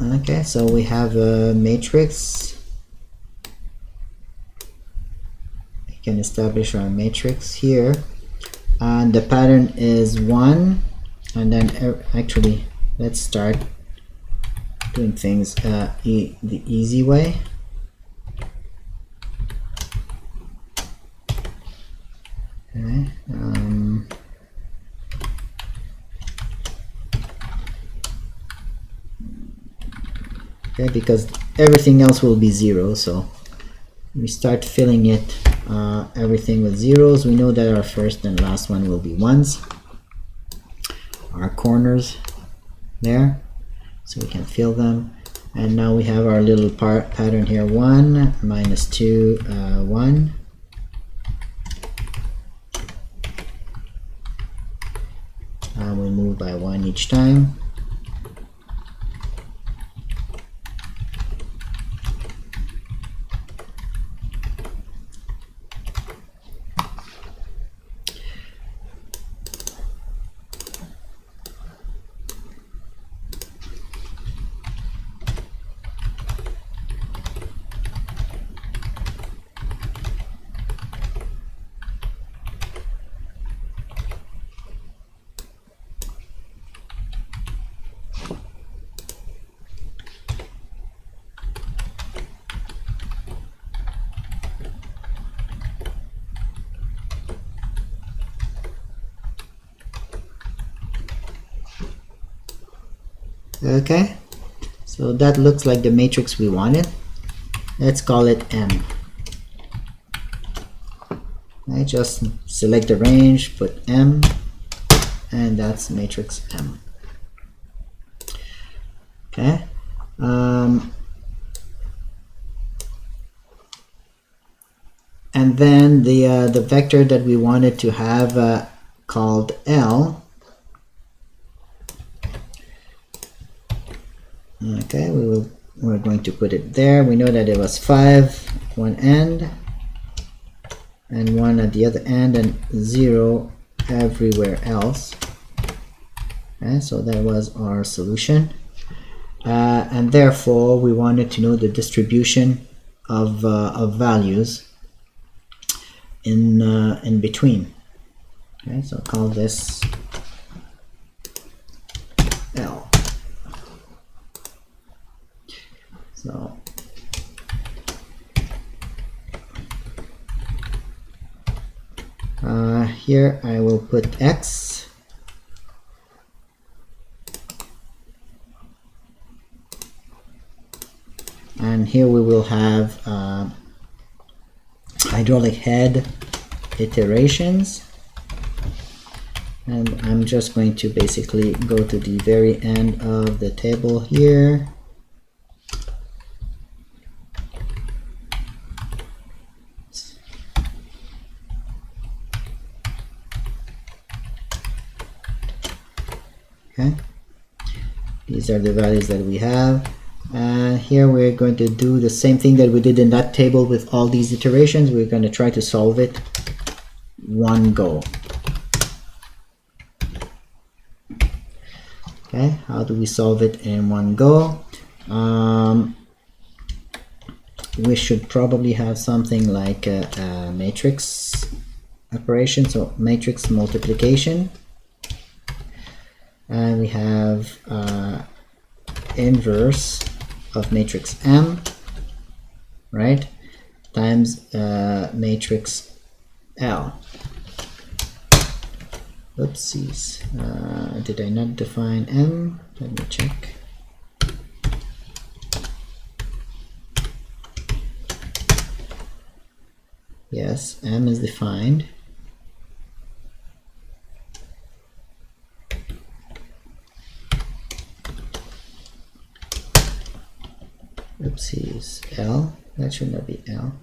S1: Okay, so we have a matrix. We can establish our matrix here, and the pattern is 1, and then actually let's start doing things the easy way. Okay. Okay, because everything else will be 0, so we start filling it, everything with zeros. We know that our first and last one will be 1s. Our corners there, so we can fill them. And now we have our little pattern here: 1, -2, 1. We move by 1 each time. Okay, so that looks like the matrix we wanted. Let's call it M. I just select the range, put M, and that's matrix M. Okay. And then the vector that we wanted to have called L. Okay, we're going to put it there. We know that it was 5 one end and 1 at the other end and 0 everywhere else. Okay, so that was our solution. And therefore we wanted to know the distribution of values in between. Okay, so call this L. So here I will put X, and here we will have hydraulic head iterations, and I'm just going to basically go to the very end of the table here. Okay, these are the values that we have, and here we're going to do the same thing that we did in that table with all these iterations. We're going to try to solve it one go. Okay, how do we solve it in one go? We should probably have something like a matrix operation, so matrix multiplication. And we have inverse of matrix M, right, times matrix L. Oopsies, did I not define M? Let me check. Yes, M is defined. Oopsies, L, that should not be L.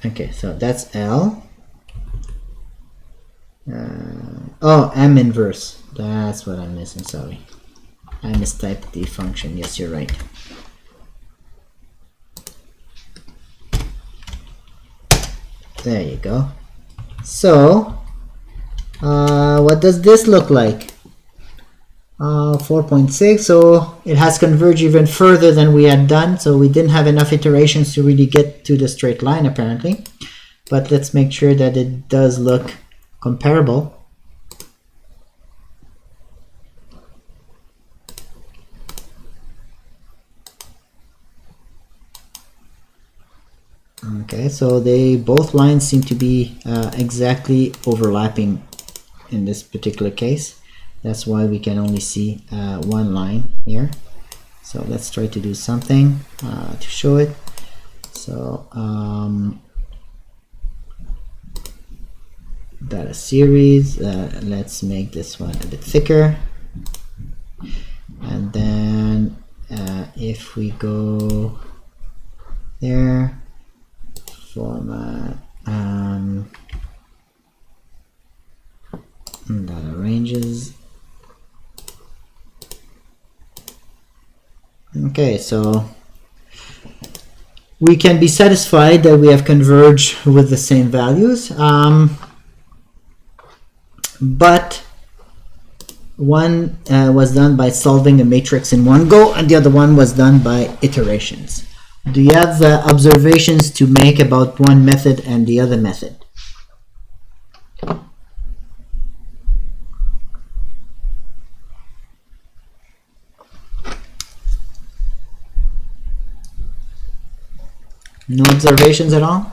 S1: Okay, so that's L. Oh, M inverse. That's what I'm missing, sorry. I mistyped the function. Yes, you're right. There you go. So, what does this look like? 4.6, so it has converged even further than we had done, so we didn't have enough iterations to really get to the straight line apparently, but let's make sure that it does look comparable. Okay, so both lines seem to be exactly overlapping in this particular case. That's why we can only see one line here. So let's try to do something to show it. So data series, let's make this one a bit thicker. And then if we go there, format, data ranges. Okay, so we can be satisfied that we have converged with the same values, but one was done by solving a matrix in one go, and the other one was done by iterations. Do you have observations to make about one method and the other method? No observations at all?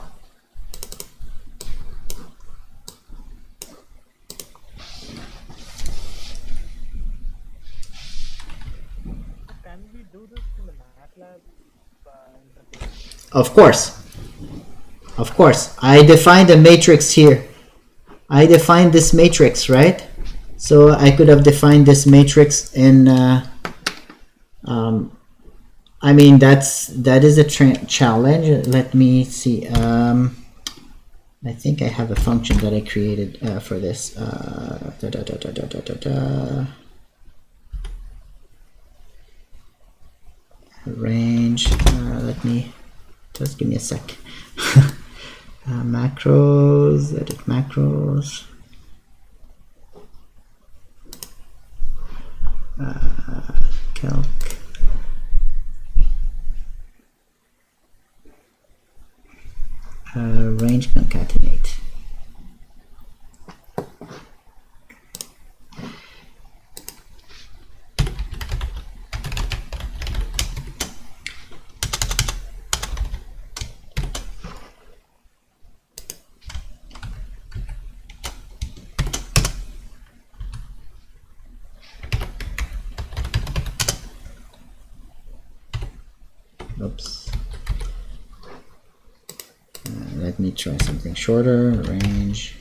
S2: Can we do this in the MATLAB interface?
S1: Of course. Of course. I defined a matrix here. I defined this matrix, right? So I could have defined this matrix in I mean, that is a challenge. Let me see. I think I have a function that I created for this. Range. Let me just give me a sec. Macros. Edit macros. Calc. Range concatenate. Oops. Let me try something shorter. Range.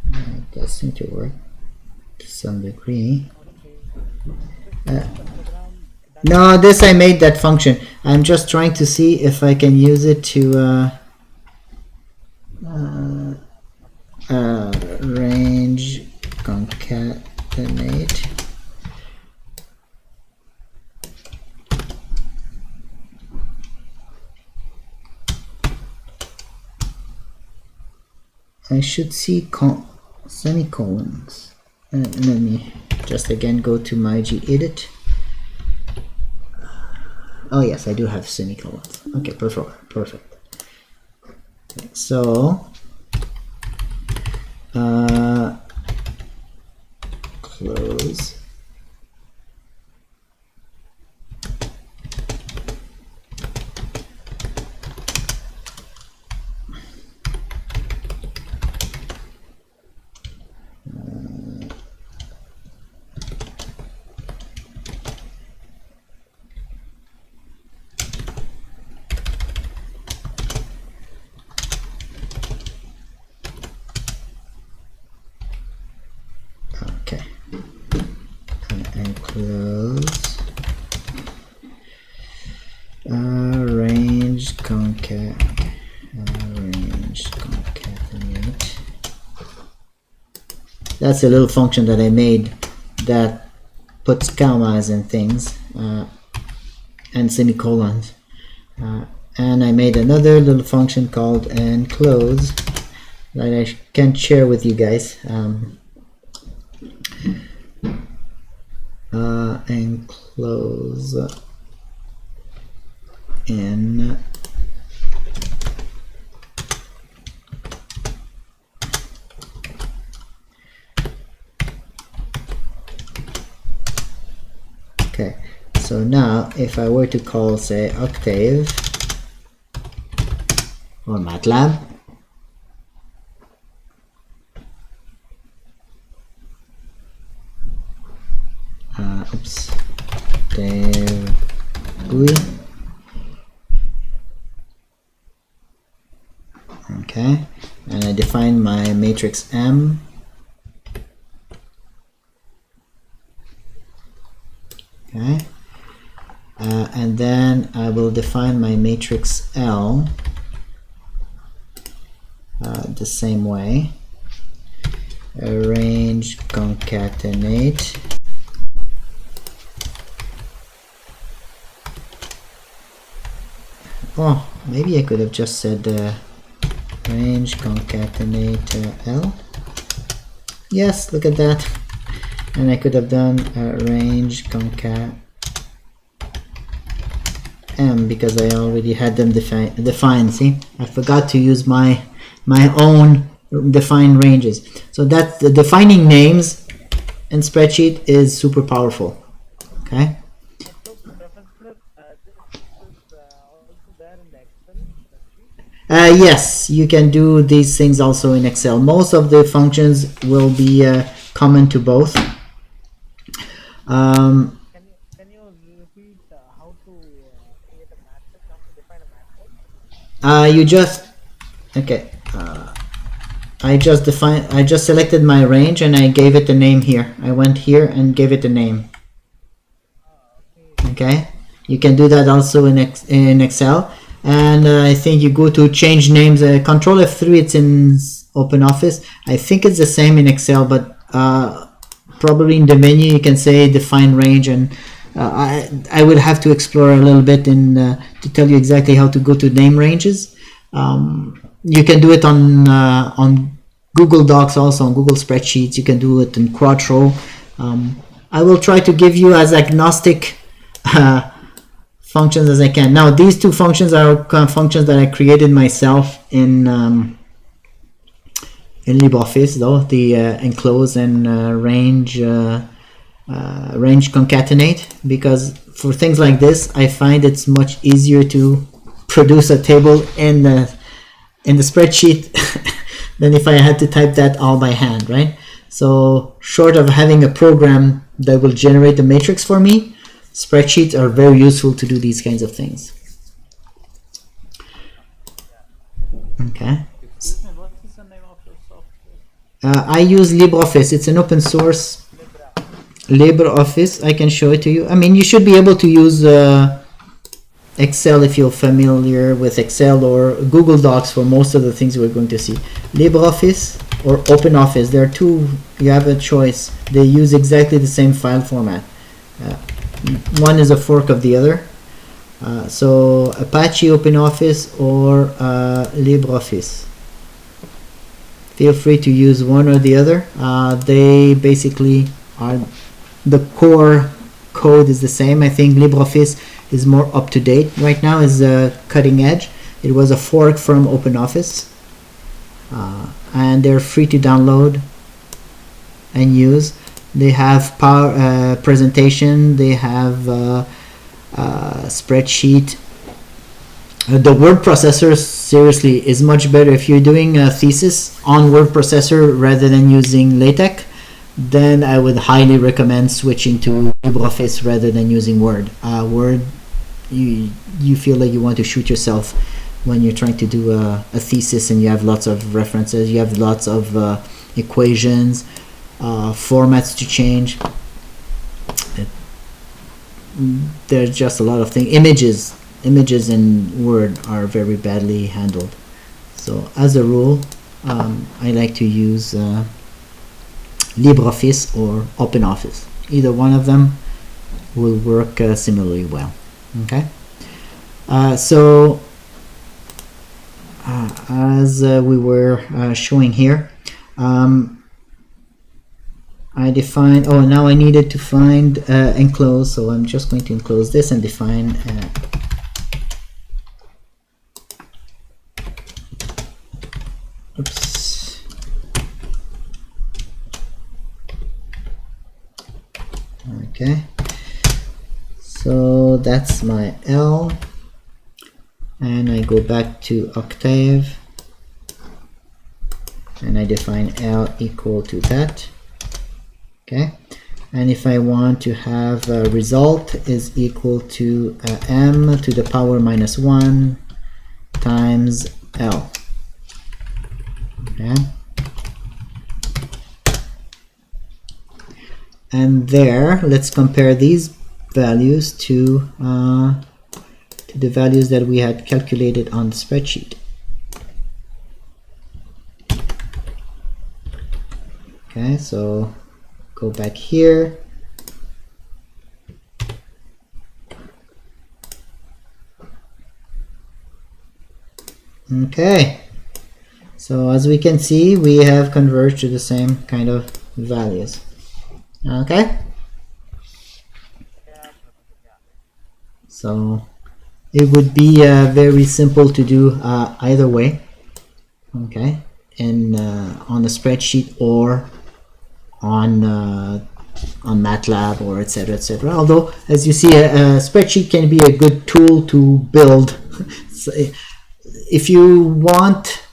S1: It does seem to work to some degree. No, this I made that function. I'm just trying to see if I can use it to range concatenate. I should see semicolons. Let me just again go to my gedit. Oh yes, I do have semicolons. Okay, perfect. So close. Close. Range concatenate. That's a little function that I made that puts commas and things and semicolons. and I made another little function called enclose that I can share with you guys. Enclose in okay. So now if I were to call, say, Octave or MATLAB, oops, Octave GUI, okay, and I define my matrix M, okay, and then I will define my matrix L the same way. Arrange, concatenate, oh, maybe I could have just said range concatenate L. Yes, look at that. And I could have done range concat M because I already had them defined. See, I forgot to use my own defined ranges. So that the defining names in spreadsheet is super powerful. Okay.
S3: So, Professor, this is also there in the Excel spreadsheet?
S1: Yes, you can do these things also in Excel. Most of the functions will be common to both.
S3: Can you repeat how to create a matrix, how to define a matrix?
S1: You just okay. I just selected my range and I gave it a name here. I went here and gave it a name. Okay, you can do that also in Excel. And I think you go to change names. Control F3. It's in OpenOffice. I think it's the same in Excel, but probably in the menu you can say define range, and I would have to explore a little bit to tell you exactly how to go to name ranges. You can do it on Google Docs, also on Google Spreadsheets. You can do it in Quattro. I will try to give you as agnostic functions as I can. Now these two functions are functions that I created myself in LibreOffice, though, the enclose and range concatenate, because for things like this I find it's much easier to produce a table in the spreadsheet than if I had to type that all by hand, right? So short of having a program that will generate the matrix for me, spreadsheets are very useful to do these kinds of things. Okay.
S3: Excuse me, what is the name of your software?
S1: I use LibreOffice. It's an open source LibreOffice. I can show it to you. I mean, you should be able to use Excel if you're familiar with Excel, or Google Docs for most of the things we're going to see. LibreOffice or OpenOffice, there are two, you have a choice. They use exactly the same file format. One is a fork of the other. So Apache OpenOffice or LibreOffice. Feel free to use one or the other. They basically are, the core code is the same. I think LibreOffice is more up to date right now, is cutting edge. It was a fork from OpenOffice, and they're free to download and use. They have power presentation. They have spreadsheet. The word processor seriously is much better. If you're doing a thesis on word processor rather than using LaTeX, then I would highly recommend switching to LibreOffice rather than using Word. Word, you feel like you want to shoot yourself when you're trying to do a thesis and you have lots of references, you have lots of equations, formats to change. There's just a lot of things. Images in Word are very badly handled. So as a rule, I like to use LibreOffice or OpenOffice. Either one of them will work similarly well. Okay. So as we were showing here. I define, oh, now I needed to find enclose, so I'm just going to enclose this and define oops. Okay, so that's my L, and I go back to octave and I define L equal to that. Okay, and if I want to have a result is equal to m to the power minus 1 times L. Okay, and there, let's compare these values to the values that we had calculated on the spreadsheet. Okay, so go back here. Okay, so as we can see, we have converged to the same kind of values. Okay,
S3: Yeah, Professor. Yeah.
S1: so it would be very simple to do either way. Okay, and on a spreadsheet or on MATLAB or etc. etc. Although, as you see, a spreadsheet can be a good tool to build. So if you want,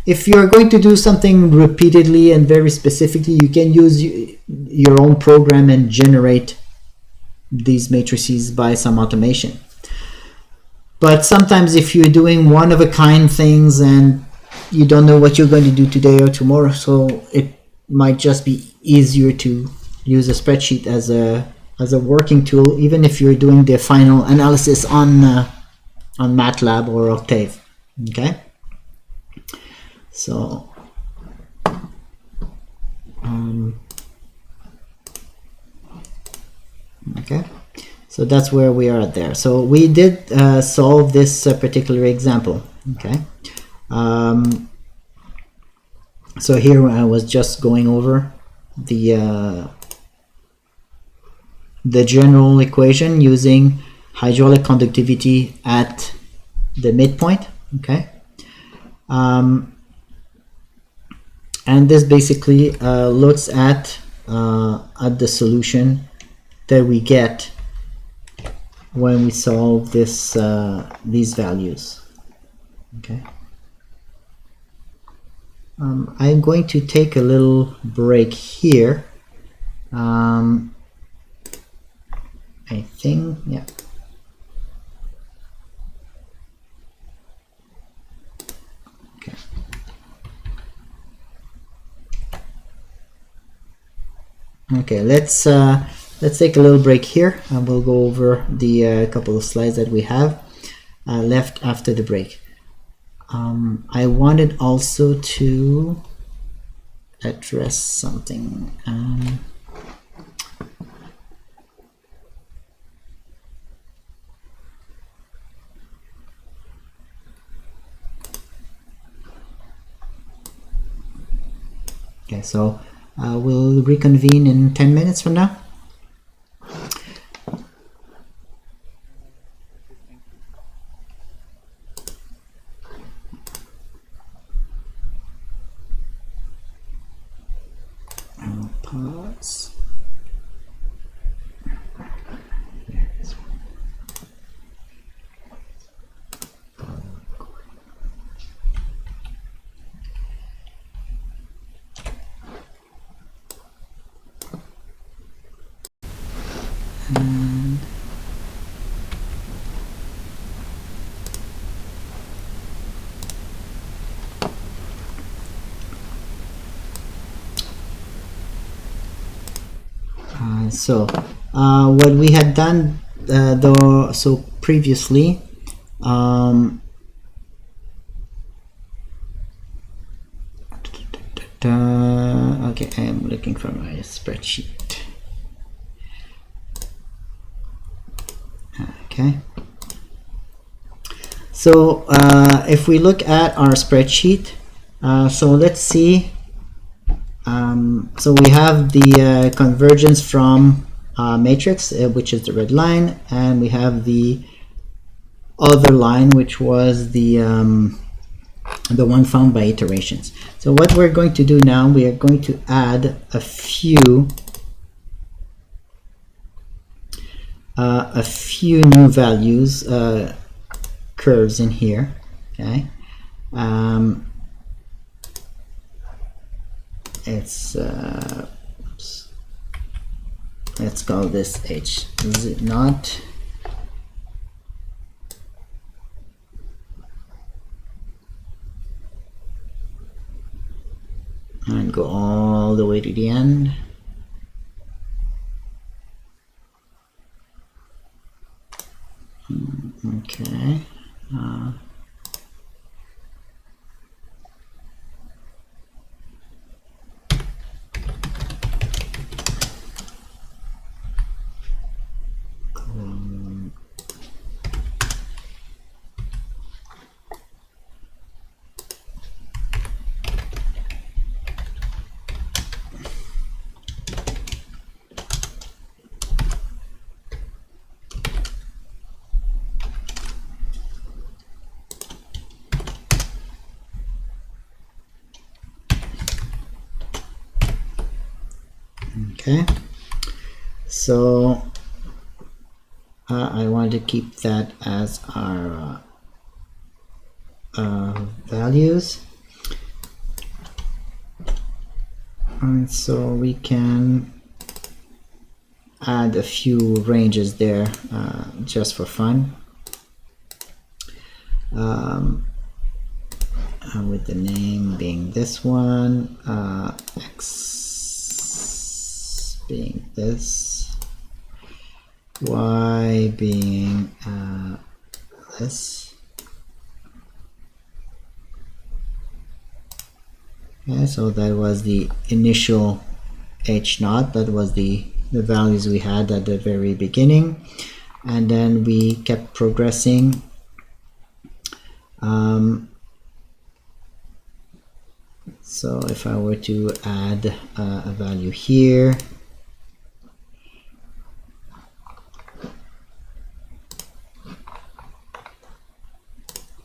S1: if you're going to do something repeatedly and very specifically, you can use your own program and generate these matrices by some automation. But sometimes if you're doing one-of-a-kind things and you don't know what you're going to do today or tomorrow, so it might just be easier to use a spreadsheet as a working tool, even if you're doing the final analysis on MATLAB or Octave. Okay, so okay, so that's where we are at there. So we did solve this particular example. Okay, so here I was just going over the general equation using hydraulic conductivity at the midpoint. Okay, and this basically looks at the solution that we get when we solve this these values. Okay, I'm going to take a little break here. I think, yeah. Okay. Okay, let's take a little break here, and we'll go over the couple of slides that we have left after the break. I wanted also to address something. Okay, so we'll reconvene in 10 minutes from now. I'll pause. So what we had done so previously, okay, I am looking for my spreadsheet. Okay, So if we look at our spreadsheet, so let's see. So we have the convergence from matrix, which is the red line, and we have the other line, which was the one found by iterations. So what we're going to do now, we are going to add a few new values, curves in here. Okay. It's oops. Let's call this H. Is it not? And go all the way to the end. Okay. Okay, so I want to keep that as our values, and so we can add a few ranges there just for fun, with the name being this one, X being this, Y being this. Okay, so that was the initial H naught, that was the values we had at the very beginning, and then we kept progressing. So if I were to add a value here,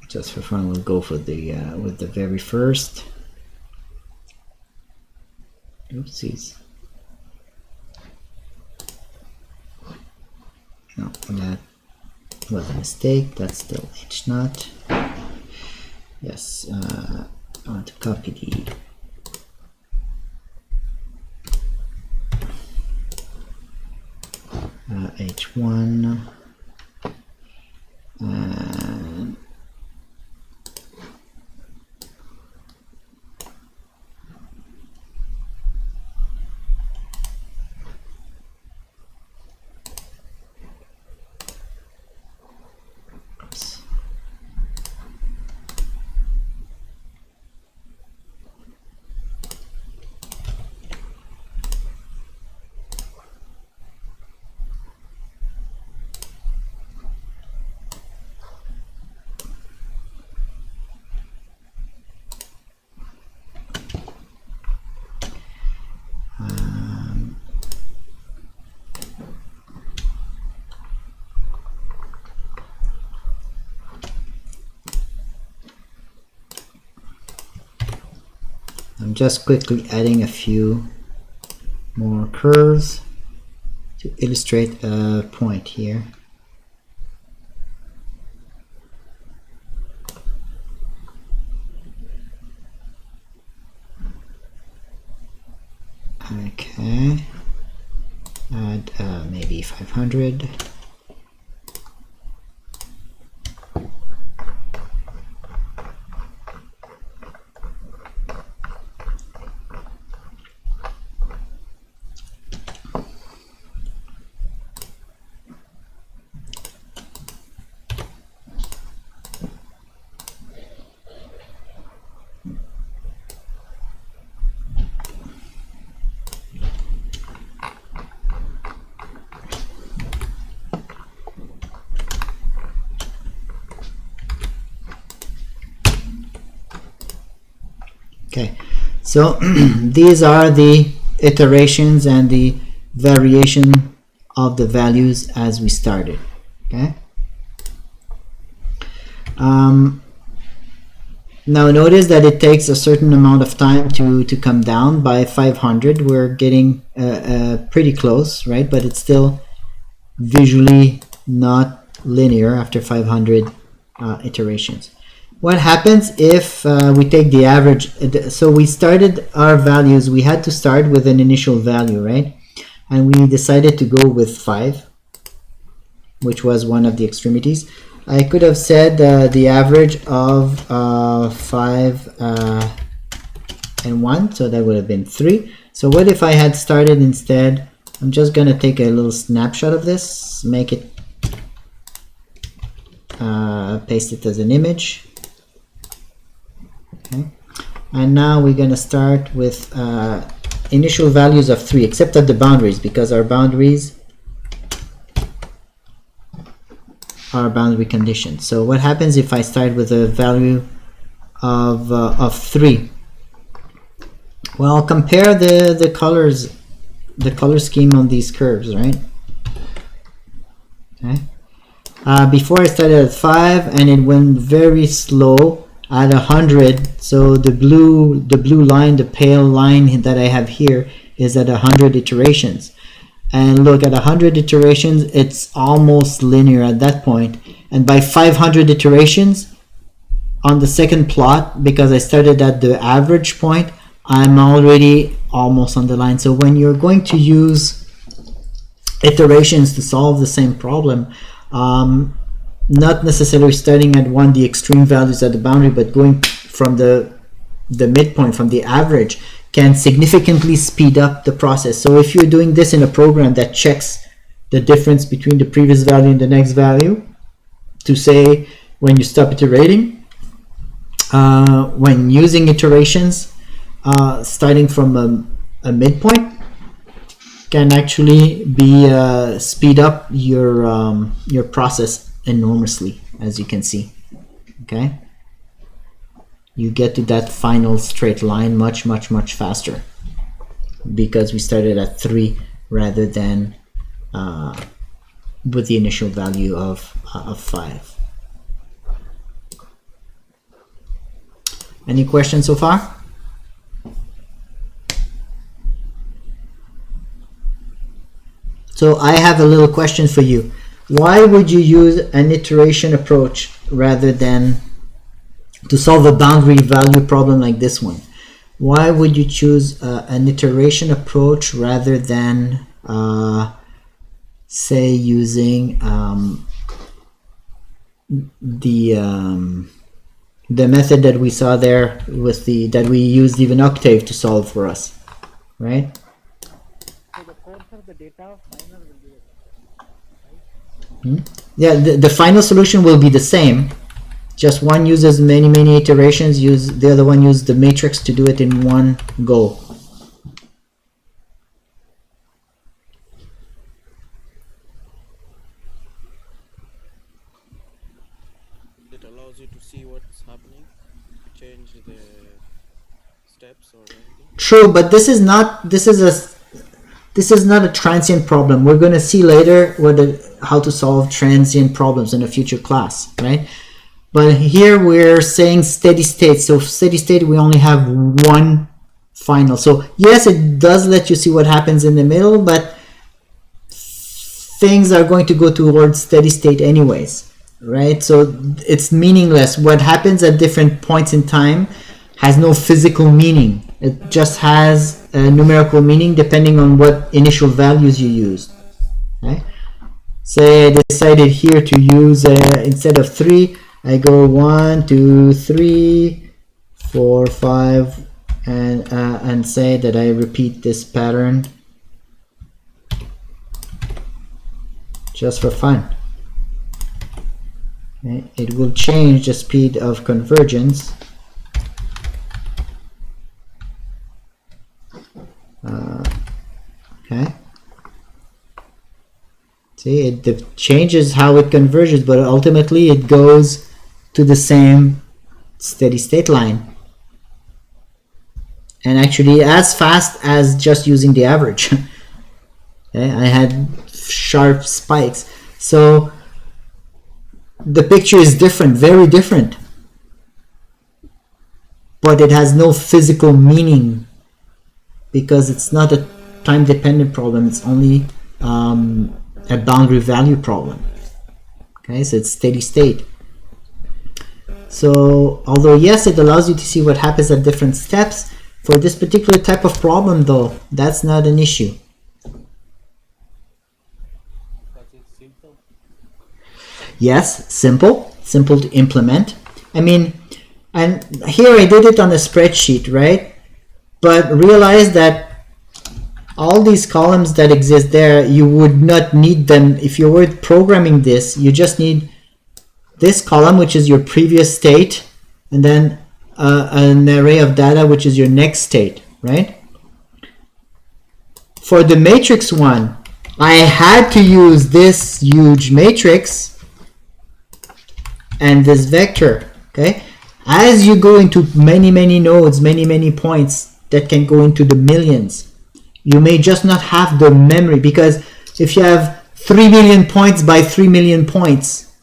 S1: just for fun, we'll go for the with the very first. Oopsies. No, that was a mistake. That's still H naught. Yes, I want to copy the H1 and oops. I'm just quickly adding a few more curves to illustrate a point here. Okay, add maybe 500. Okay, so these are the iterations and the variation of the values as we started. Okay. Now notice that it takes a certain amount of time to come down. By 500 we're getting pretty close, right? But it's still visually not linear after 500 iterations. What happens if we take the average? So we started our values, we had to start with an initial value, right? And we decided to go with 5, which was one of the extremities. I could have said the average of 5 and 1, so that would have been 3. So what if I had started instead? I'm just going to take a little snapshot of this, make it, paste it as an image. Okay. And now we're going to start with initial values of 3, except at the boundaries, because our boundaries are boundary conditions. So what happens if I start with a value of 3? Well, compare the colors, the color scheme on these curves, right? Okay. Before I started at 5 and it went very slow at 100. So the blue line, the pale line that I have here is at 100 iterations. And look, at 100 iterations, it's almost linear at that point. And by 500 iterations, on the second plot, because I started at the average point, I'm already almost on the line. So when you're going to use iterations to solve the same problem, not necessarily starting at the extreme values at the boundary, but going from the midpoint, from the average, can significantly speed up the process. So if you're doing this in a program that checks the difference between the previous value and the next value, to say when you stop iterating, when using iterations, starting from a midpoint can actually be speed up your process enormously, as you can see. Okay. You get to that final straight line much faster because we started at 3 rather than with the initial value of 5. Any questions so far? So I have a little question for you. Why would you use an iteration approach rather than to solve a boundary value problem like this one? Why would you choose an iteration approach rather than say using the method that we saw there with that we used even Octave to solve for us, right?
S3: So the codes of the data final will be the same, right?
S1: Yeah, the final solution will be the same. Just one uses many iterations, the other one uses the matrix to do it in one go.
S4: It allows you to see what's happening, change the steps or anything.
S1: True, but this is not a transient problem. We're going to see later how to solve transient problems in a future class, right? But here we're saying steady state. So steady state, we only have one final. So yes, it does let you see what happens in the middle, but things are going to go towards steady state anyways, right? So it's meaningless. What happens at different points in time has no physical meaning. It just has a numerical meaning depending on what initial values you used. Okay? Say I decided here to use instead of 3, I go 1, 2, 3, 4, 5, and say that I repeat this pattern just for fun. Okay? It will change the speed of convergence. Okay. See, it changes how it converges, but ultimately it goes to the same steady state line. and actually as fast as just using the average. Okay, I had sharp spikes. So the picture is different, very different, but it has no physical meaning because it's not a time dependent problem, it's only a boundary value problem. Okay, so it's steady state. So although yes, it allows you to see what happens at different steps, for this particular type of problem though, that's not an issue.
S3: Because it's simple.
S1: Yes, simple to implement. I mean, and here I did it on a spreadsheet, right? But realize that all these columns that exist there, you would not need them if you were programming this. You just need this column, which is your previous state, and then an array of data, which is your next state, right? For the matrix one, I had to use this huge matrix and this vector, okay? As you go into many nodes, many points that can go into the millions, you may just not have the memory, because if you have 3 million points by 3 million points,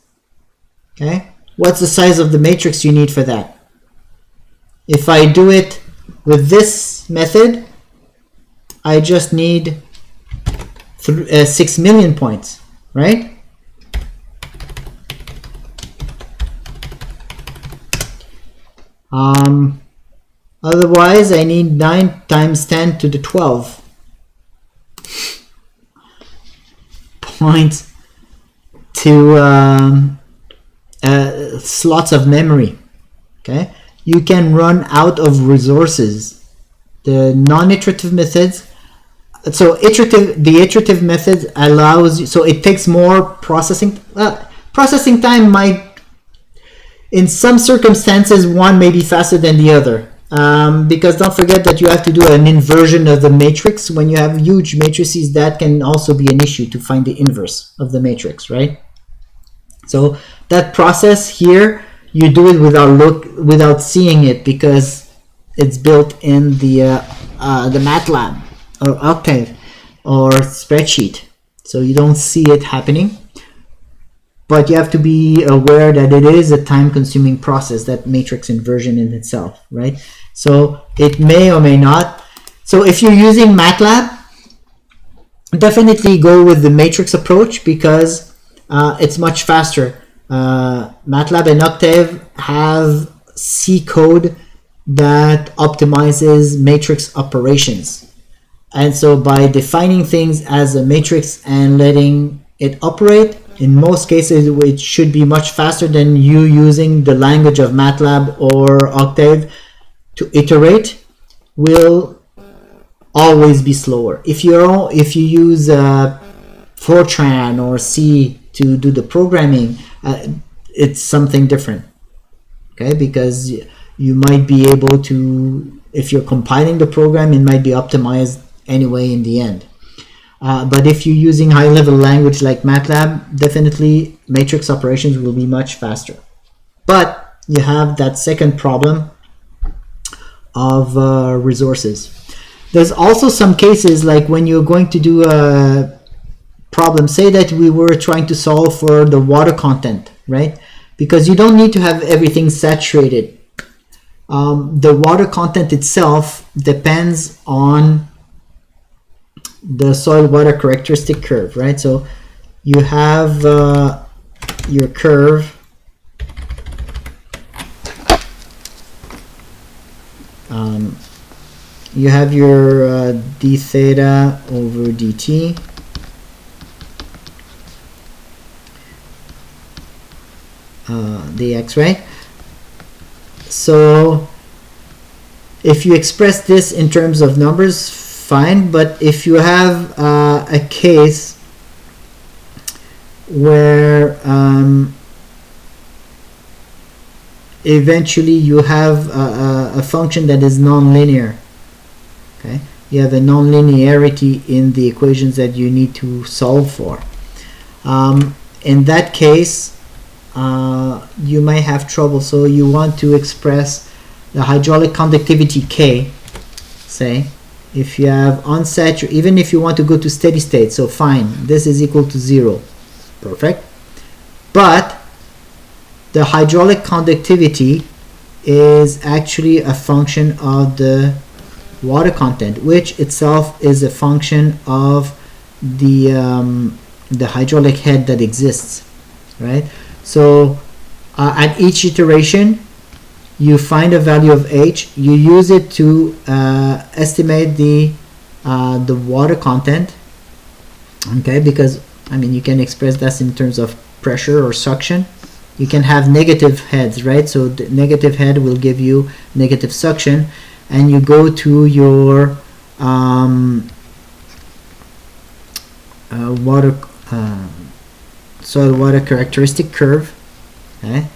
S1: okay, what's the size of the matrix you need for that? If I do it with this method, I just need 6 million points, right? Otherwise, I need 9 times 10 to the 12 points to slots of memory. Okay, you can run out of resources. The non-iterative methods, so the iterative method allows you, so it takes more processing. Processing time might, in some circumstances, one may be faster than the other. Because don't forget that you have to do an inversion of the matrix. When you have huge matrices, that can also be an issue to find the inverse of the matrix, right? So that process here, you do it without seeing it, because it's built in the MATLAB or Octave or spreadsheet, so you don't see it happening. But you have to be aware that it is a time-consuming process, that matrix inversion in itself, right? So it may or may not. So if you're using MATLAB, definitely go with the matrix approach, because it's much faster. MATLAB and Octave have C code that optimizes matrix operations. And so by defining things as a matrix and letting it operate, in most cases, it should be much faster than you using the language of MATLAB or Octave to iterate. Will always be slower. If you use Fortran or C to do the programming, it's something different. Okay, because you might be able to, if you're compiling the program, it might be optimized anyway in the end. But if you're using high-level language like MATLAB, definitely matrix operations will be much faster. But you have that second problem of resources. There's also some cases, like when you're going to do a problem, say that we were trying to solve for the water content, right? Because you don't need to have everything saturated. The water content itself depends on the soil water characteristic curve, right? So you have your curve, you have your d theta over dt, dx, right? So if you express this in terms of numbers, fine. But if you have a case where eventually you have a function that is nonlinear, okay, you have a nonlinearity in the equations that you need to solve for. In that case, you might have trouble. So you want to express the hydraulic conductivity K say, if you have unsaturated, even if you want to go to steady state, so fine, this is equal to 0, perfect. But the hydraulic conductivity is actually a function of the water content, which itself is a function of the hydraulic head that exists, right? So at each iteration, you find a value of H, you use it to estimate the water content, okay? Because I mean, you can express that in terms of pressure or suction. You can have negative heads, right? So the negative head will give you negative suction, and you go to your soil water characteristic curve, okay?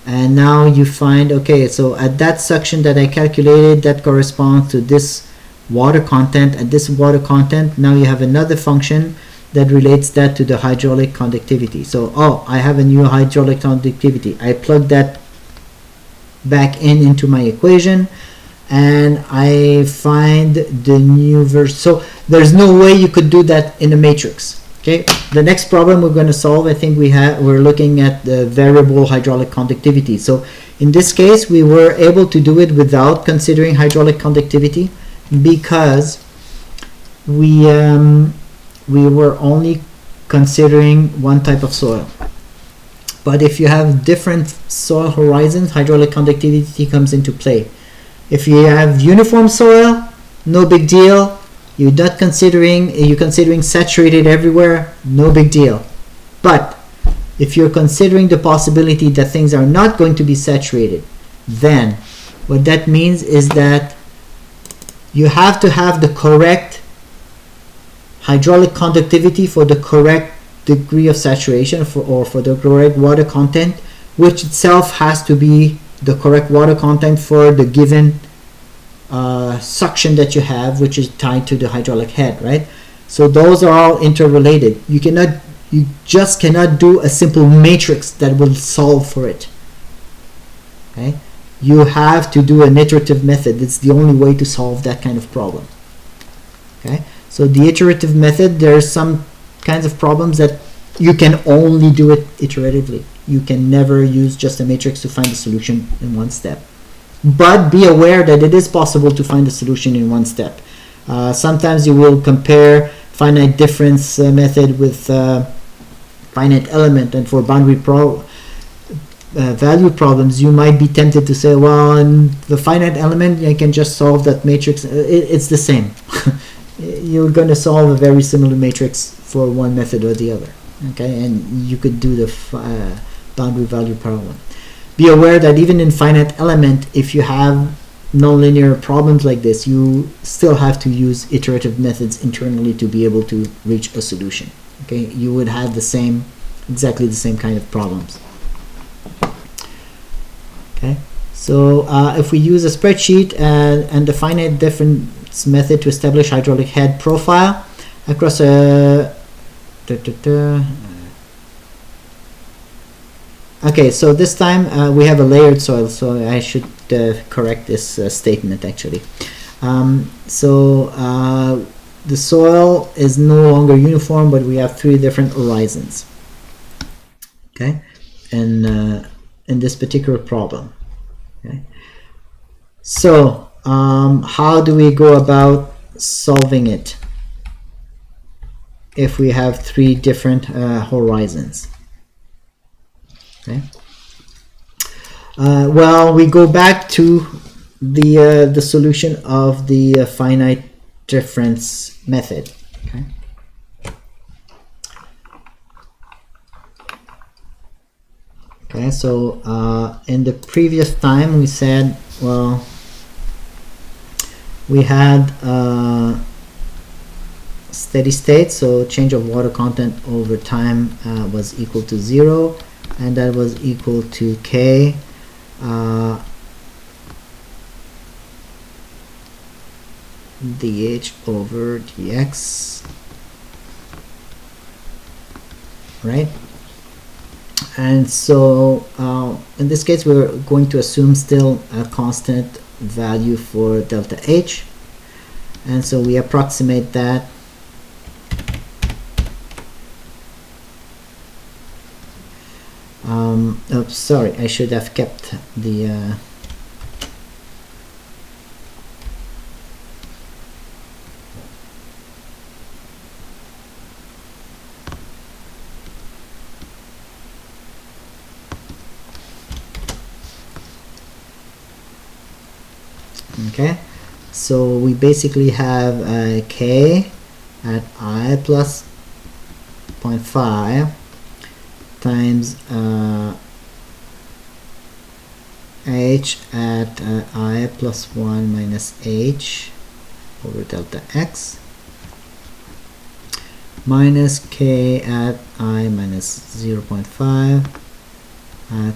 S1: And now you find, okay, so at that suction that I calculated, that corresponds to this water content. At this water content, now you have another function that relates that to the hydraulic conductivity. So, oh, I have a new hydraulic conductivity. I plug that back into my equation, and I find the new verse. So there's no way you could do that in a matrix. Okay. The next problem we're going to solve, I think we're looking at the variable hydraulic conductivity. So in this case, we were able to do it without considering hydraulic conductivity because we were only considering one type of soil. But if you have different soil horizons, hydraulic conductivity comes into play. If you have uniform soil, no big deal. You're considering saturated everywhere, no big deal. But if you're considering the possibility that things are not going to be saturated, then what that means is that you have to have the correct hydraulic conductivity for the correct degree of saturation or for the correct water content, which itself has to be the correct water content for the given suction that you have, which is tied to the hydraulic head, right? So those are all interrelated. You just cannot do a simple matrix that will solve for it. Okay? You have to do an iterative method. It's the only way to solve that kind of problem. Okay? So the iterative method, there are some kinds of problems that you can only do it iteratively. You can never use just a matrix to find a solution in one step. But be aware that it is possible to find a solution in one step. Sometimes you will compare finite difference method with finite element, and for boundary value problems, you might be tempted to say, well, in the finite element, I can just solve that matrix. It's the same. You're going to solve a very similar matrix for one method or the other. Okay, and you could do the boundary value problem. Be aware that even in finite element, if you have nonlinear problems like this, you still have to use iterative methods internally to be able to reach a solution. Okay, you would have exactly the same kind of problems. Okay, so if we use a spreadsheet and the finite difference method to establish hydraulic head profile across a okay, so this time we have a layered soil, so I should correct this statement actually. The soil is no longer uniform, but we have 3 different horizons. Okay, and in this particular problem. Okay, so how do we go about solving it if we have 3 different horizons? Okay. Well, we go back to the solution of the finite difference method. Okay. Okay. So in the previous time, we said, well, we had steady state, so change of water content over time was equal to 0. And that was equal to K dH over dx, right? And so in this case, we're going to assume still a constant value for delta H. And so we approximate that. Oops, sorry, I should have kept the okay, so we basically have k at I plus 0.5 times h at I plus 1 minus h over delta x minus k at I minus 0.5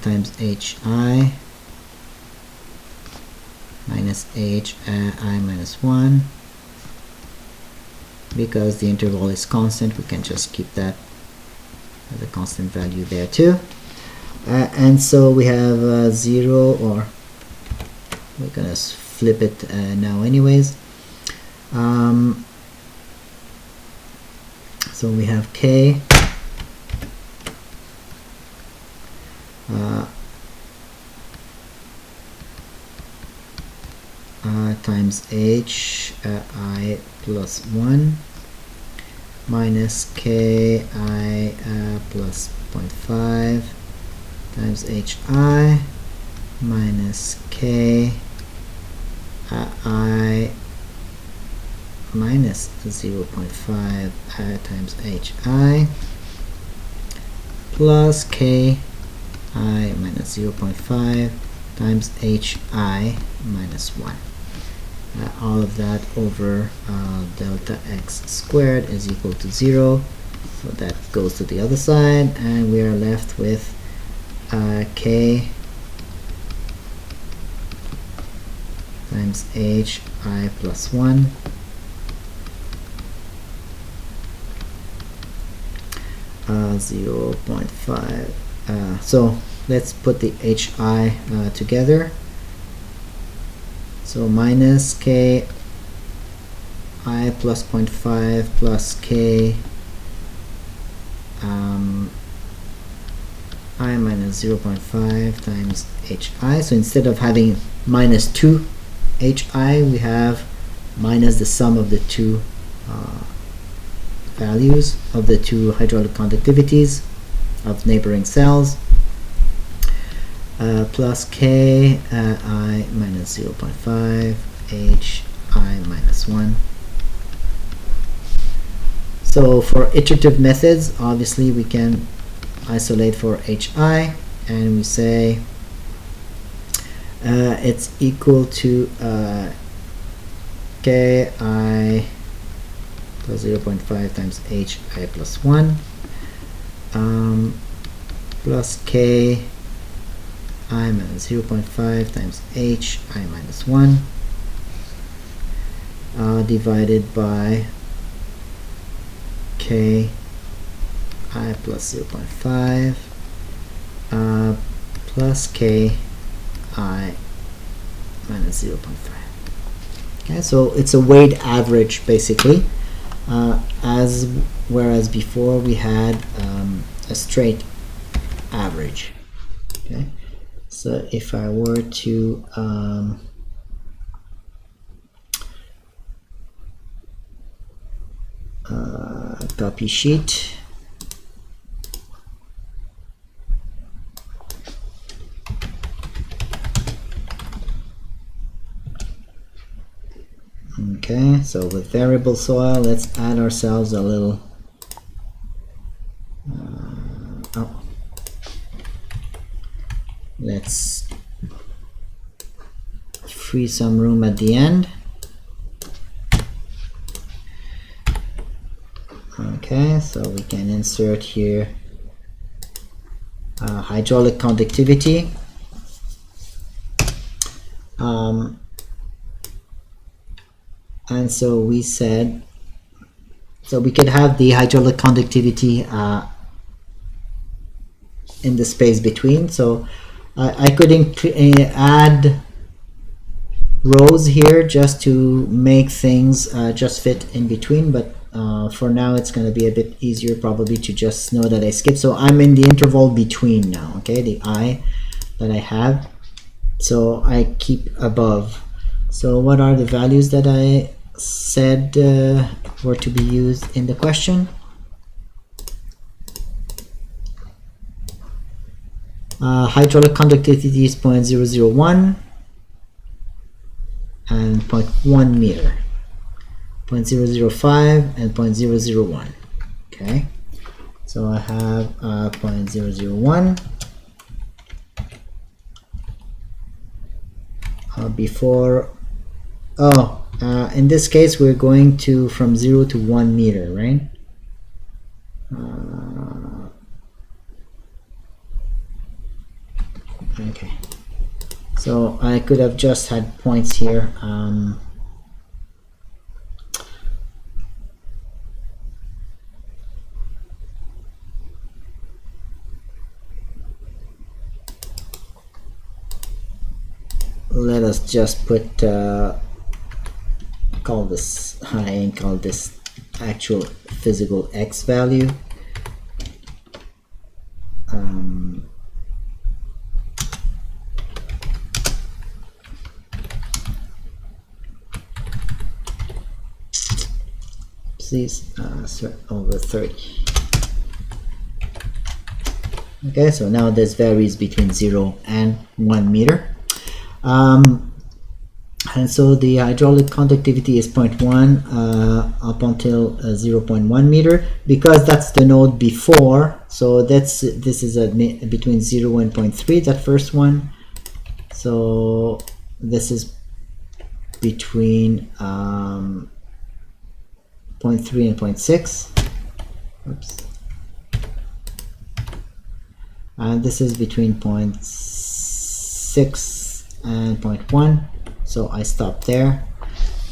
S1: times hi minus h at I minus 1. Because the interval is constant, we can just keep that as a constant value there too. And so we have 0, or we're gonna flip it now anyways. So we have k times h I plus 1 minus k I plus 0.5 times hi minus k I minus 0.5 times hi plus k I minus 0.5 times hi minus 1. All of that over delta x squared is equal to 0. So that goes to the other side, and we are left with k times hi plus 1 0.5. So let's put the hi together. So minus k I plus 0.5 plus k I minus 0.5 times hi. So instead of having minus 2 hi, we have minus the sum of the two values of the two hydraulic conductivities of neighboring cells, plus k I minus 0.5 hi minus 1. So for iterative methods, obviously we can isolate for hi, and we say it's equal to k I plus 0.5 times hi plus 1 plus k I minus 0.5 times hi minus 1 divided by k I plus 0.5 plus k I minus 0.5. Okay, so it's a weighted average basically, whereas before we had a straight average. Okay, so if I were to copy sheet, okay, so with variable soil, let's add ourselves a little let's free some room at the end. Okay, so we can insert here hydraulic conductivity. And so we said, so we could have the hydraulic conductivity in the space between. So I could add rows here just to make things just fit in between, but for now it's going to be a bit easier probably to just know that I skipped. So I'm in the interval between now, okay, the I that I have, so I keep above. So what are the values that I said were to be used in the question? Hydraulic conductivity is 0.001 and 0.1 meter, 0.005 and 0.001. Okay, so I have 0.001 before. In this case we're going to from 0 to 1 meter, right? Okay, so I could have just had points here. Let us just put call this actual physical x value. Please over 30. Okay, so now this varies between 0 and 1 meter. And so the hydraulic conductivity is 0.1 up until 0.1 meter, because that's the node before. So this is between 0 and 0.3, that first one. So this is between 0.3 and 0.6. Oops. And this is between 0.6 and 0.1. So I stop there.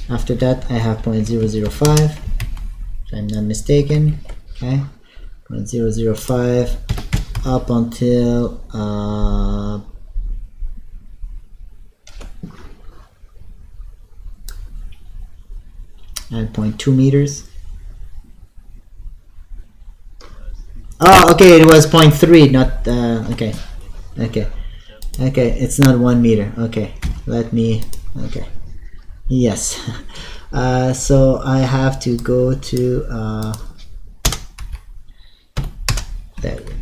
S1: After that I have 0.005, if I'm not mistaken. Okay, 0.005 up until and 0.2 meters. Oh, okay, it was 0.3, not okay, it's not 1 meter. Okay, let me, okay, yes. So I have to go to there we go.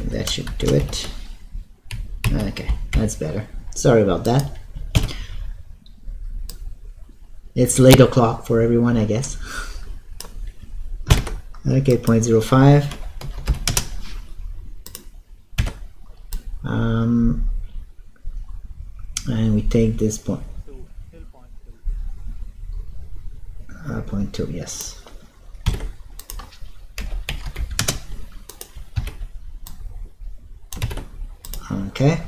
S1: That should do it. Okay, that's better. Sorry about that. It's late o'clock for everyone, I guess. Okay, 0.05. And we take this point. 0.2, yes. Okay.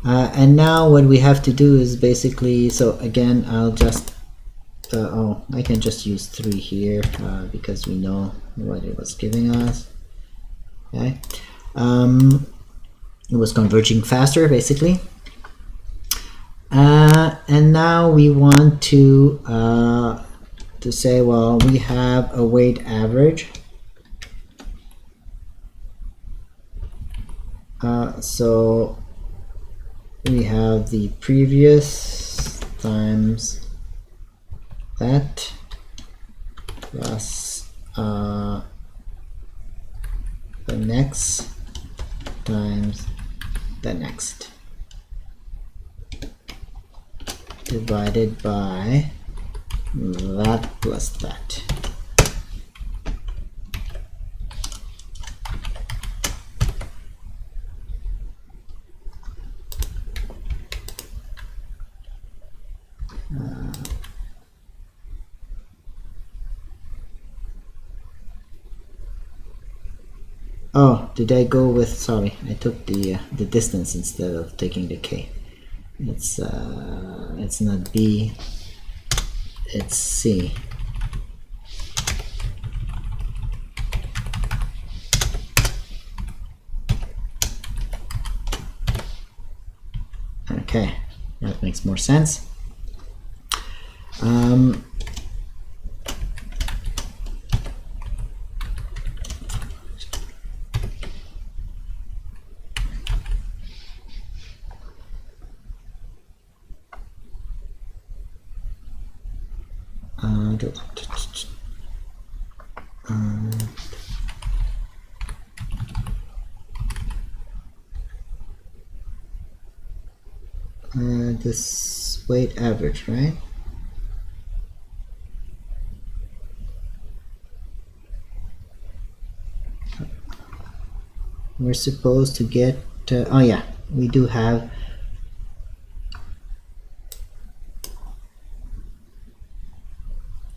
S1: And now what we have to do is basically, so again, I'll just, I can just use 3 here because we know what it was giving us. Okay. It was converging faster, basically. And now we want to say, well, we have a weight average. So we have the previous times that plus the next times the next, divided by that plus that. Oh, did I go with, sorry, I took the distance instead of taking the k. It's not B, it's C. Okay, That makes more sense. This weight average, right? We're supposed to get, oh yeah, we do have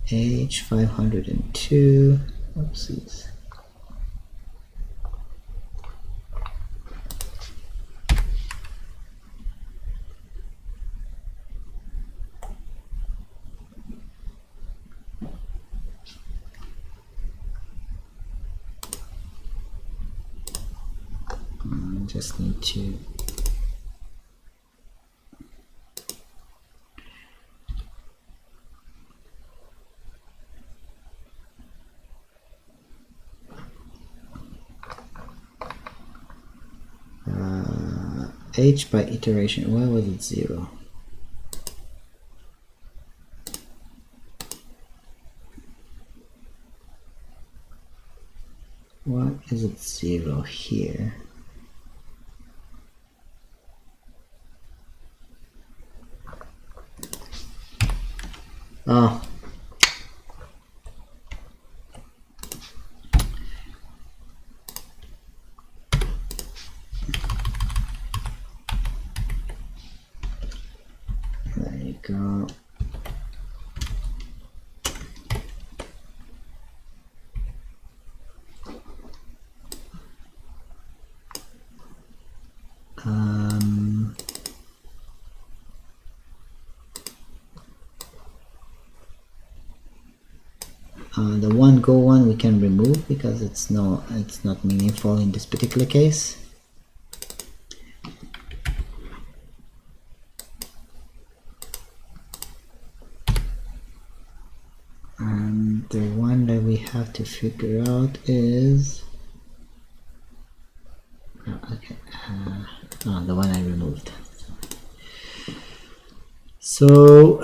S1: H502, oopsies. Just need to H by iteration. Why was it 0? Why is it 0 here? Oh, there you go. The one go one we can remove because it's not meaningful in this particular case. And the one that we have to figure out is the one I removed. So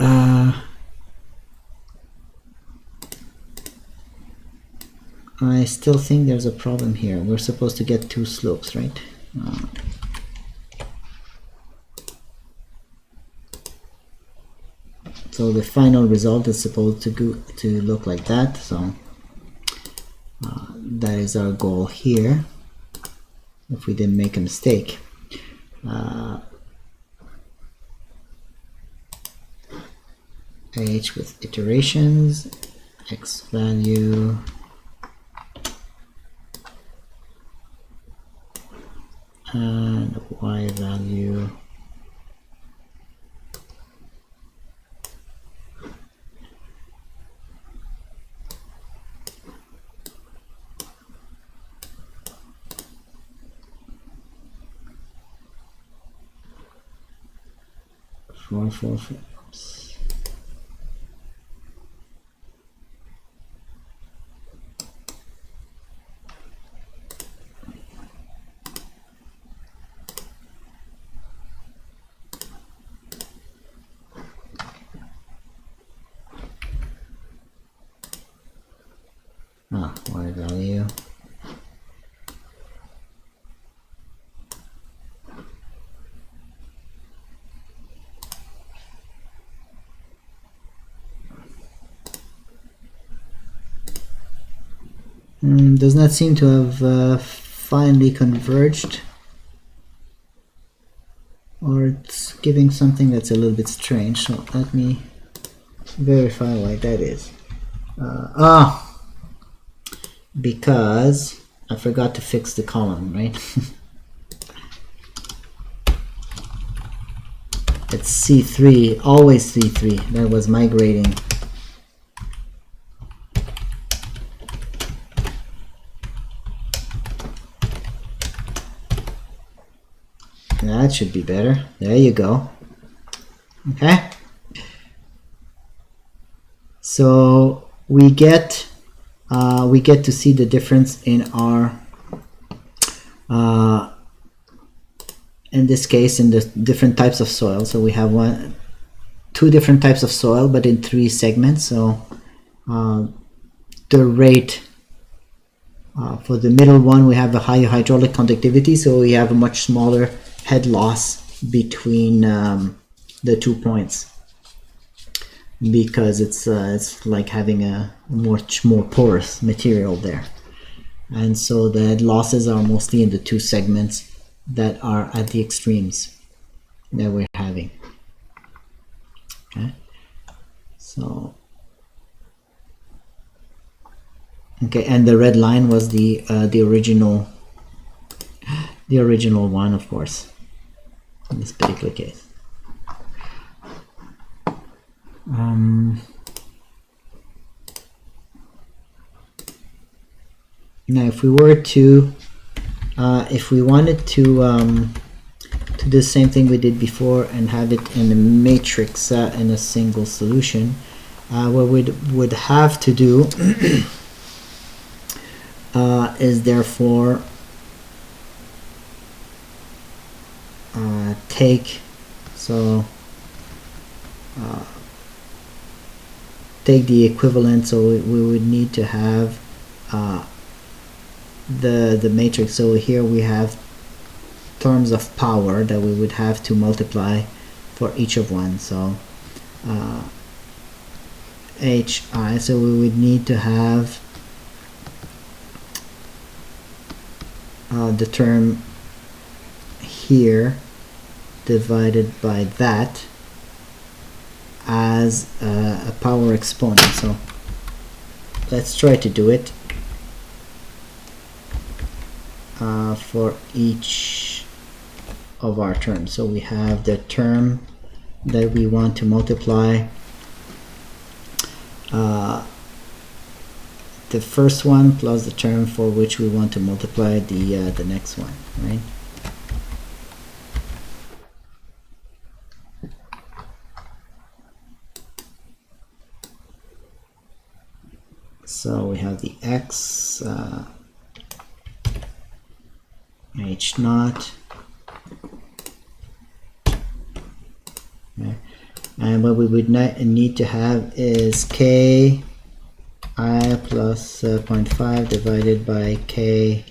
S1: I still think there's a problem here. We're supposed to get 2 slopes, right? So the final result is supposed to look like that. So that is our goal here. If we didn't make a mistake. H with iterations, X value, and Y value. Four. Oops. Y value. Does not seem to have finally converged, or it's giving something that's a little bit strange. So let me verify why that is. Because I forgot to fix the column, right? It's C3, always C3. That was migrating. That should be better. There you go. Okay, so we get to see the difference in our in this case in the different types of soil. So we have two different types of soil, but in 3 segments. So the rate for the middle one, we have a higher hydraulic conductivity, so we have a much smaller head loss between the 2 points, because it's like having a much more porous material there. And so the losses are mostly in the 2 segments that are at the extremes that we're having. Okay, so okay, and the red line was the original one, of course, in this particular case. Now, if we were to, if we wanted to do the same thing we did before and have it in a matrix in a single solution, what we would have to do is therefore take the equivalent. So we would need to have the matrix. So here we have terms of power that we would have to multiply for each of one. So HI, so we would need to have the term here divided by that as a power exponent. So let's try to do it for each of our terms. So we have the term that we want to multiply, the first one plus the term for which we want to multiply the next one, right? So we have the x h naught, okay. And what we would need to have is k I plus 0.5 divided by k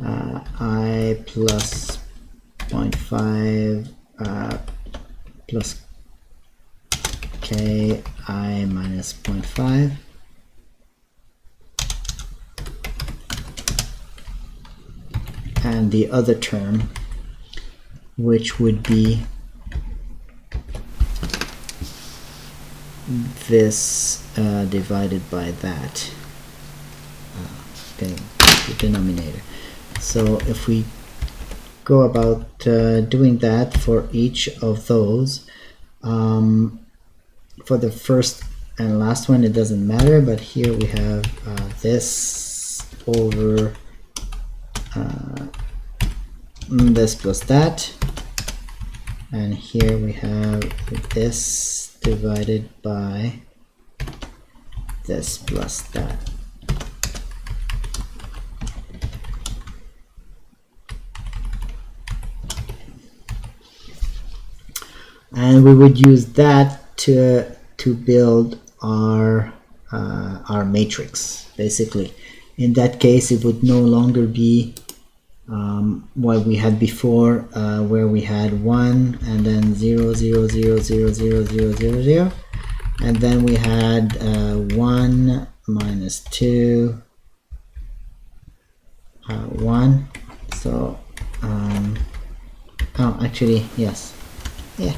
S1: I plus 0.5 plus k I minus 0.5. And the other term, which would be this divided by that, okay, the denominator. So if we go about doing that for each of those, for the first and last one it doesn't matter, but here we have this over this plus that, and here we have this divided by this plus that. And we would use that to build our matrix. Basically, in that case, it would no longer be what we had before, where we had 1 and then 0, 0, 0, 0, 0, 0, 0, 0, and then we had 1 minus 2, 1. So oh, actually, yes, yeah,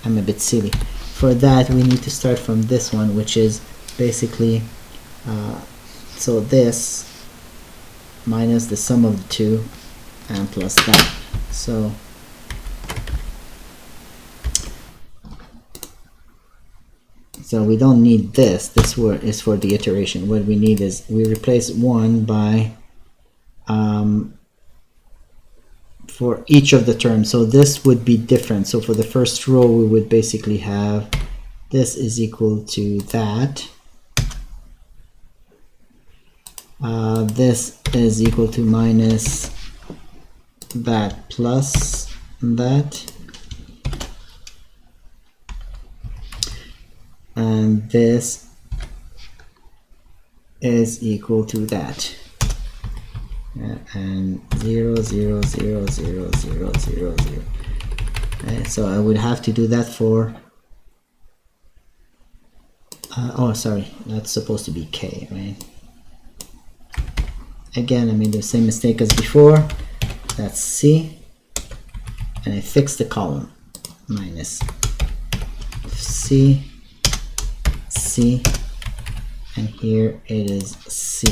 S1: I'm a bit silly. For that, we need to start from this one, which is basically so this minus the sum of the two and plus that. So we don't need this. This word is for the iteration. What we need is we replace 1 by for each of the terms. So this would be different. So for the first row, we would basically have this is equal to that. This is equal to minus that plus that. And this is equal to that. And 0, 0, 0, 0, 0, 0, 0. Okay, so I would have to do that for oh sorry, that's supposed to be k, right? Again, I made the same mistake as before. That's C, and I fixed the column. Minus C, C, and here it is C.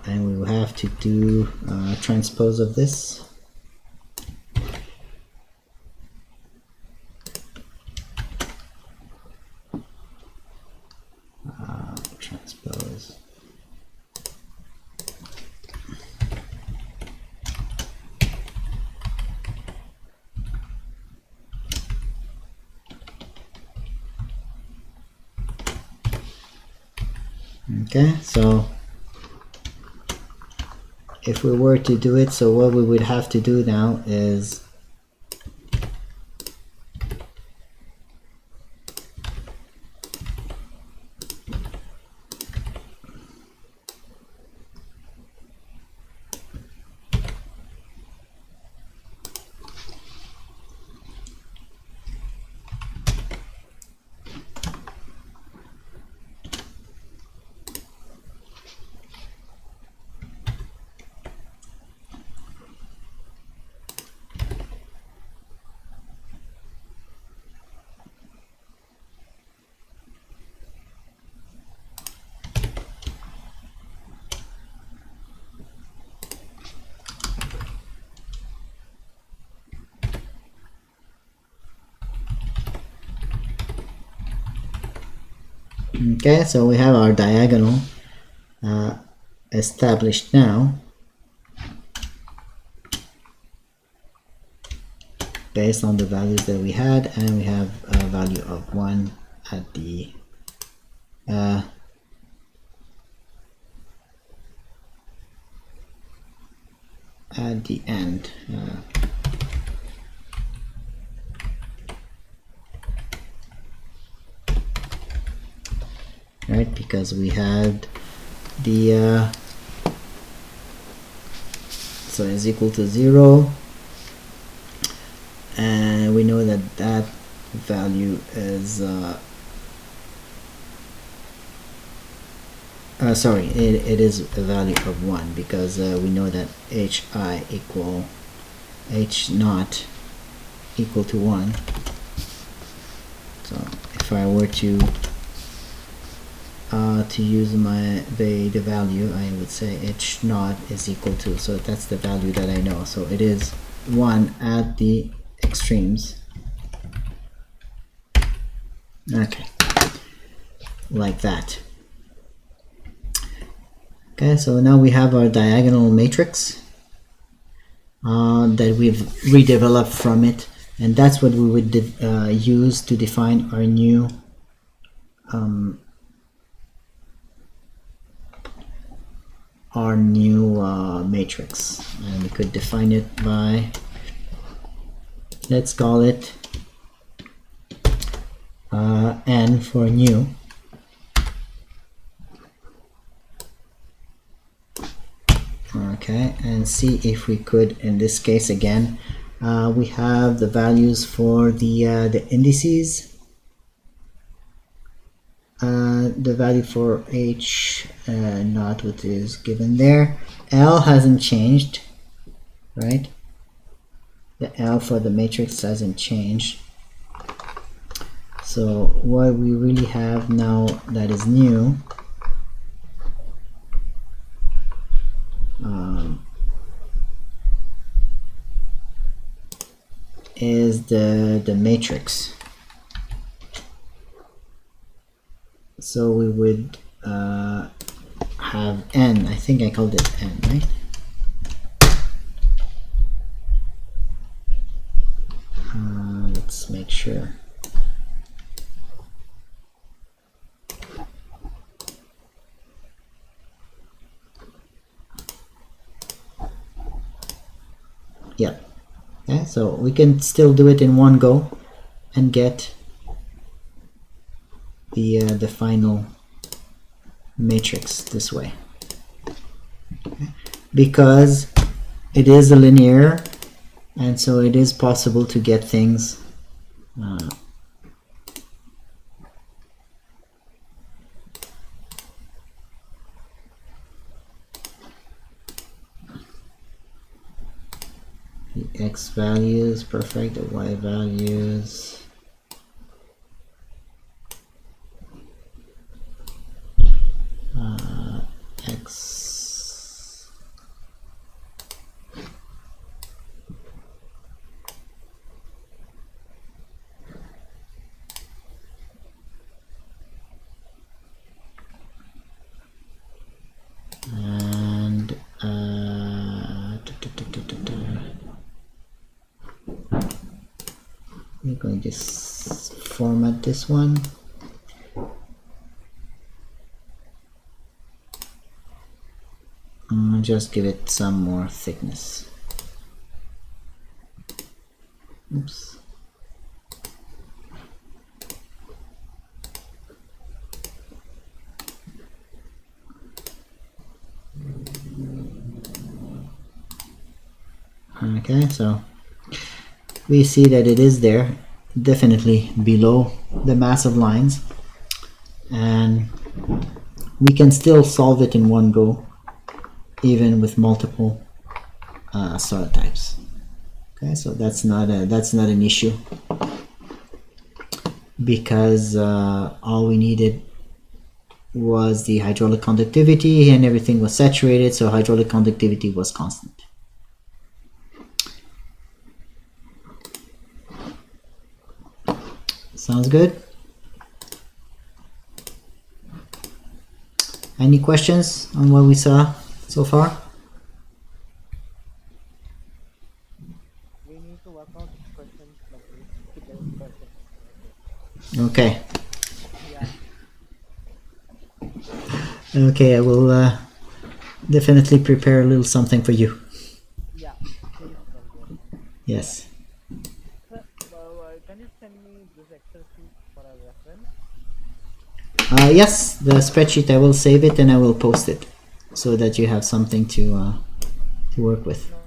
S1: And we will have to do transpose of this. Transpose. Okay, so if we were to do it, so what we would have to do now is okay, so we have our diagonal established now based on the values that we had, and we have a value of 1 at the end. Right, because we had the so is equal to 0, and we know that that value is sorry, it is a value of 1, because we know that hi equal h naught equal to 1. So if I were to use the value, I would say h naught is equal to, so that's the value that I know, so it is 1 at the extremes. Okay, like that. Okay, so now we have our diagonal matrix that we've redeveloped from it, and that's what we would use to define our new matrix. And we could define it by, let's call it n for new. Okay, and see if we could, in this case again, we have the values for the indices. The value for h naught, which is given there. L hasn't changed, right? The L for the matrix hasn't changed. So what we really have now that is new is the matrix. So we would have n. I think I called it n, right? Let's make sure. Yep. Okay, so we can still do it in one go and get the final matrix this way. Okay. Because it is a linear, and so it is possible to get things the x values, perfect, the y values. X and we're going to just format this one. Just give it some more thickness. Oops. Okay, so we see that it is there, definitely below the massive lines, and we can still solve it in one go, even with multiple soil types. Okay, so that's not an issue, because all we needed was the hydraulic conductivity, and everything was saturated, so hydraulic conductivity was constant. Sounds good? Any questions on what we saw so far?
S3: We need to work out questions like this to get questions.
S1: Okay.
S3: Yeah.
S1: Okay, I will definitely prepare a little something for you.
S3: Yeah. Please, Sanjay.
S1: Yes.
S3: Sir, can you send me this Excel sheet for a reference?
S1: Yes, the spreadsheet, I will save it and I will post it so that you have something to work with.
S3: No.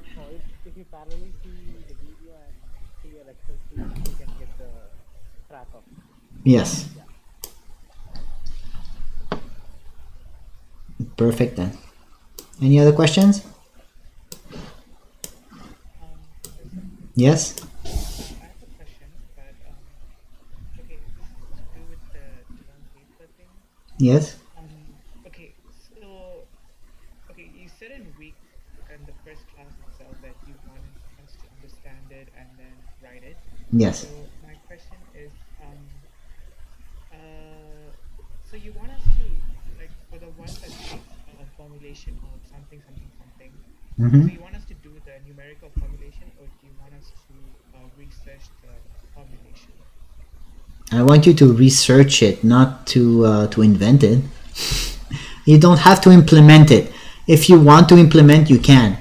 S3: If you parallelly see the video and see your Excel sheet, you can get the track of it.
S1: Yes.
S3: Yeah.
S1: Perfect then. Any other questions?
S2: Yes, sir.
S1: Yes?
S2: I have a question, but okay, this is to do with the term paper thing.
S1: Yes?
S2: Okay, so okay, you said in the first class itself that you wanted us to understand it and then write it.
S1: Yes.
S2: So my question is, so you want us to, like, for the one that says formulation of something, something, something. So you want us to do the numerical formulation, or do you want us to research the formulation?
S1: I want you to research it, not to invent it. You don't have to implement it. If you want to implement, you can.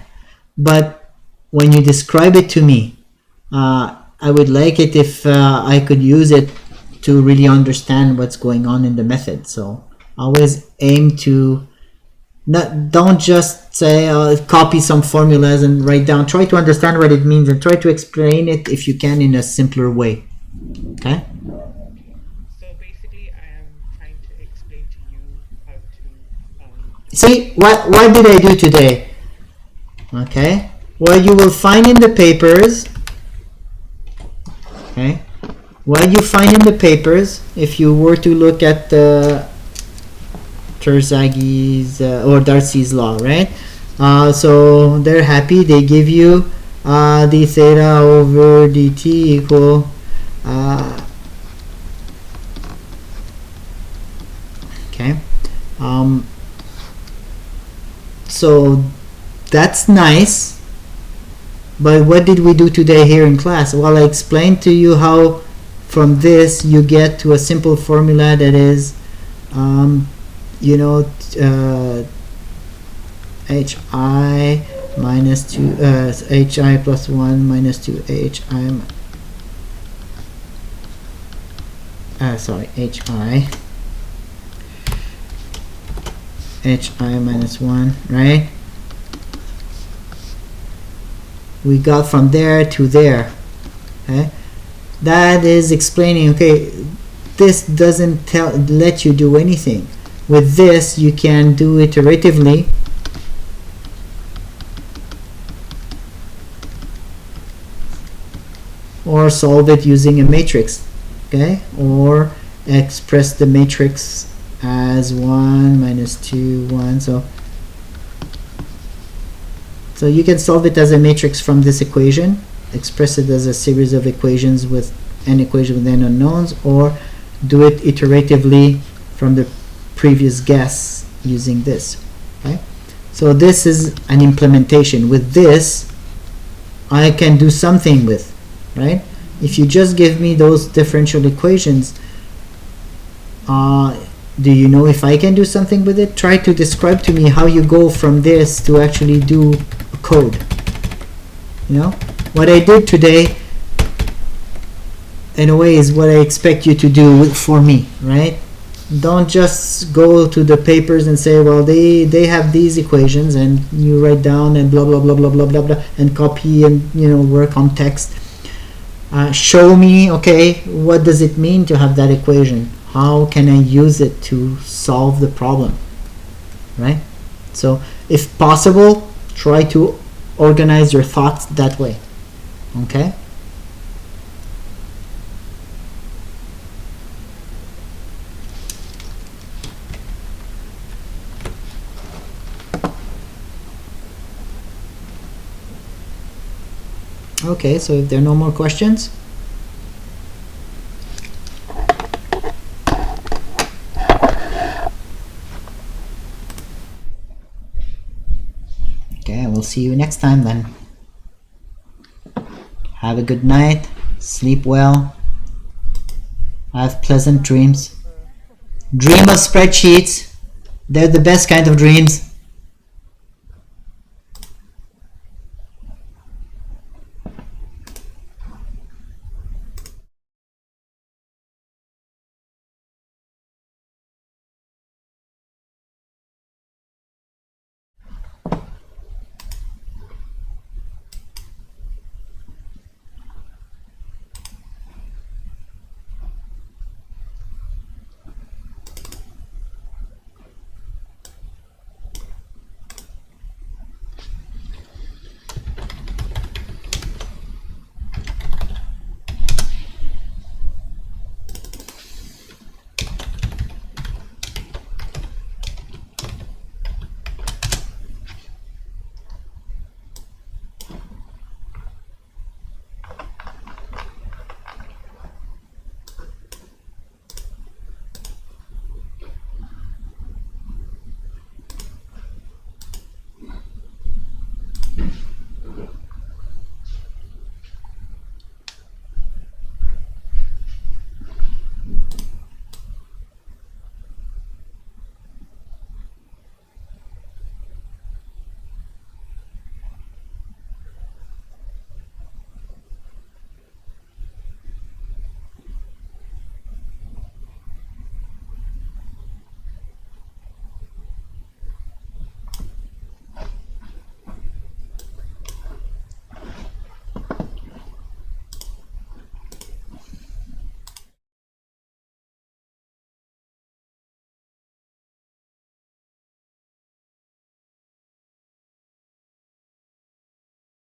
S1: But when you describe it to me, I would like it if I could use it to really understand what's going on in the method. So always aim to don't just say copy some formulas and write down. Try to understand what it means and try to explain it if you can in a simpler way. Okay?
S2: Okay. So basically, I am trying to explain to you how to.
S1: See, what did I do today? Okay? What you will find in the papers, okay, what you find in the papers, if you were to look at the Terzaghis or Darcy's law, right? So they're happy. They give you d theta over dt equal okay. So that's nice. But what did we do today here in class? Well, I explained to you how from this you get to a simple formula that is you know, hi minus 2 hi plus 1 minus 2 sorry, hi minus 1, right? We got from there to there. Okay, that is explaining, okay, this doesn't let you do anything. With this you can do iteratively, or solve it using a matrix, okay, or express the matrix as 1 minus 2 1. So you can solve it as a matrix from this equation, express it as a series of equations with n equation with n unknowns, or do it iteratively from the previous guess using this. Okay, so this is an implementation. With this I can do something with, right? If you just give me those differential equations, do you know if I can do something with it? Try to describe to me how you go from this to actually do a code. You know, what I did today in a way is what I expect you to do for me, right? Don't just go to the papers and say, well, they have these equations, and you write down and blah blah blah blah blah blah blah and copy and, you know, work on text. Show me, okay, what does it mean to have that equation? How can I use it to solve the problem, right? So if possible, try to organize your thoughts that way. Okay? Okay, so if there are no more questions, okay, we'll see you next time then. Have a good night, sleep well, have pleasant dreams. Dream of spreadsheets, they're the best kind of dreams.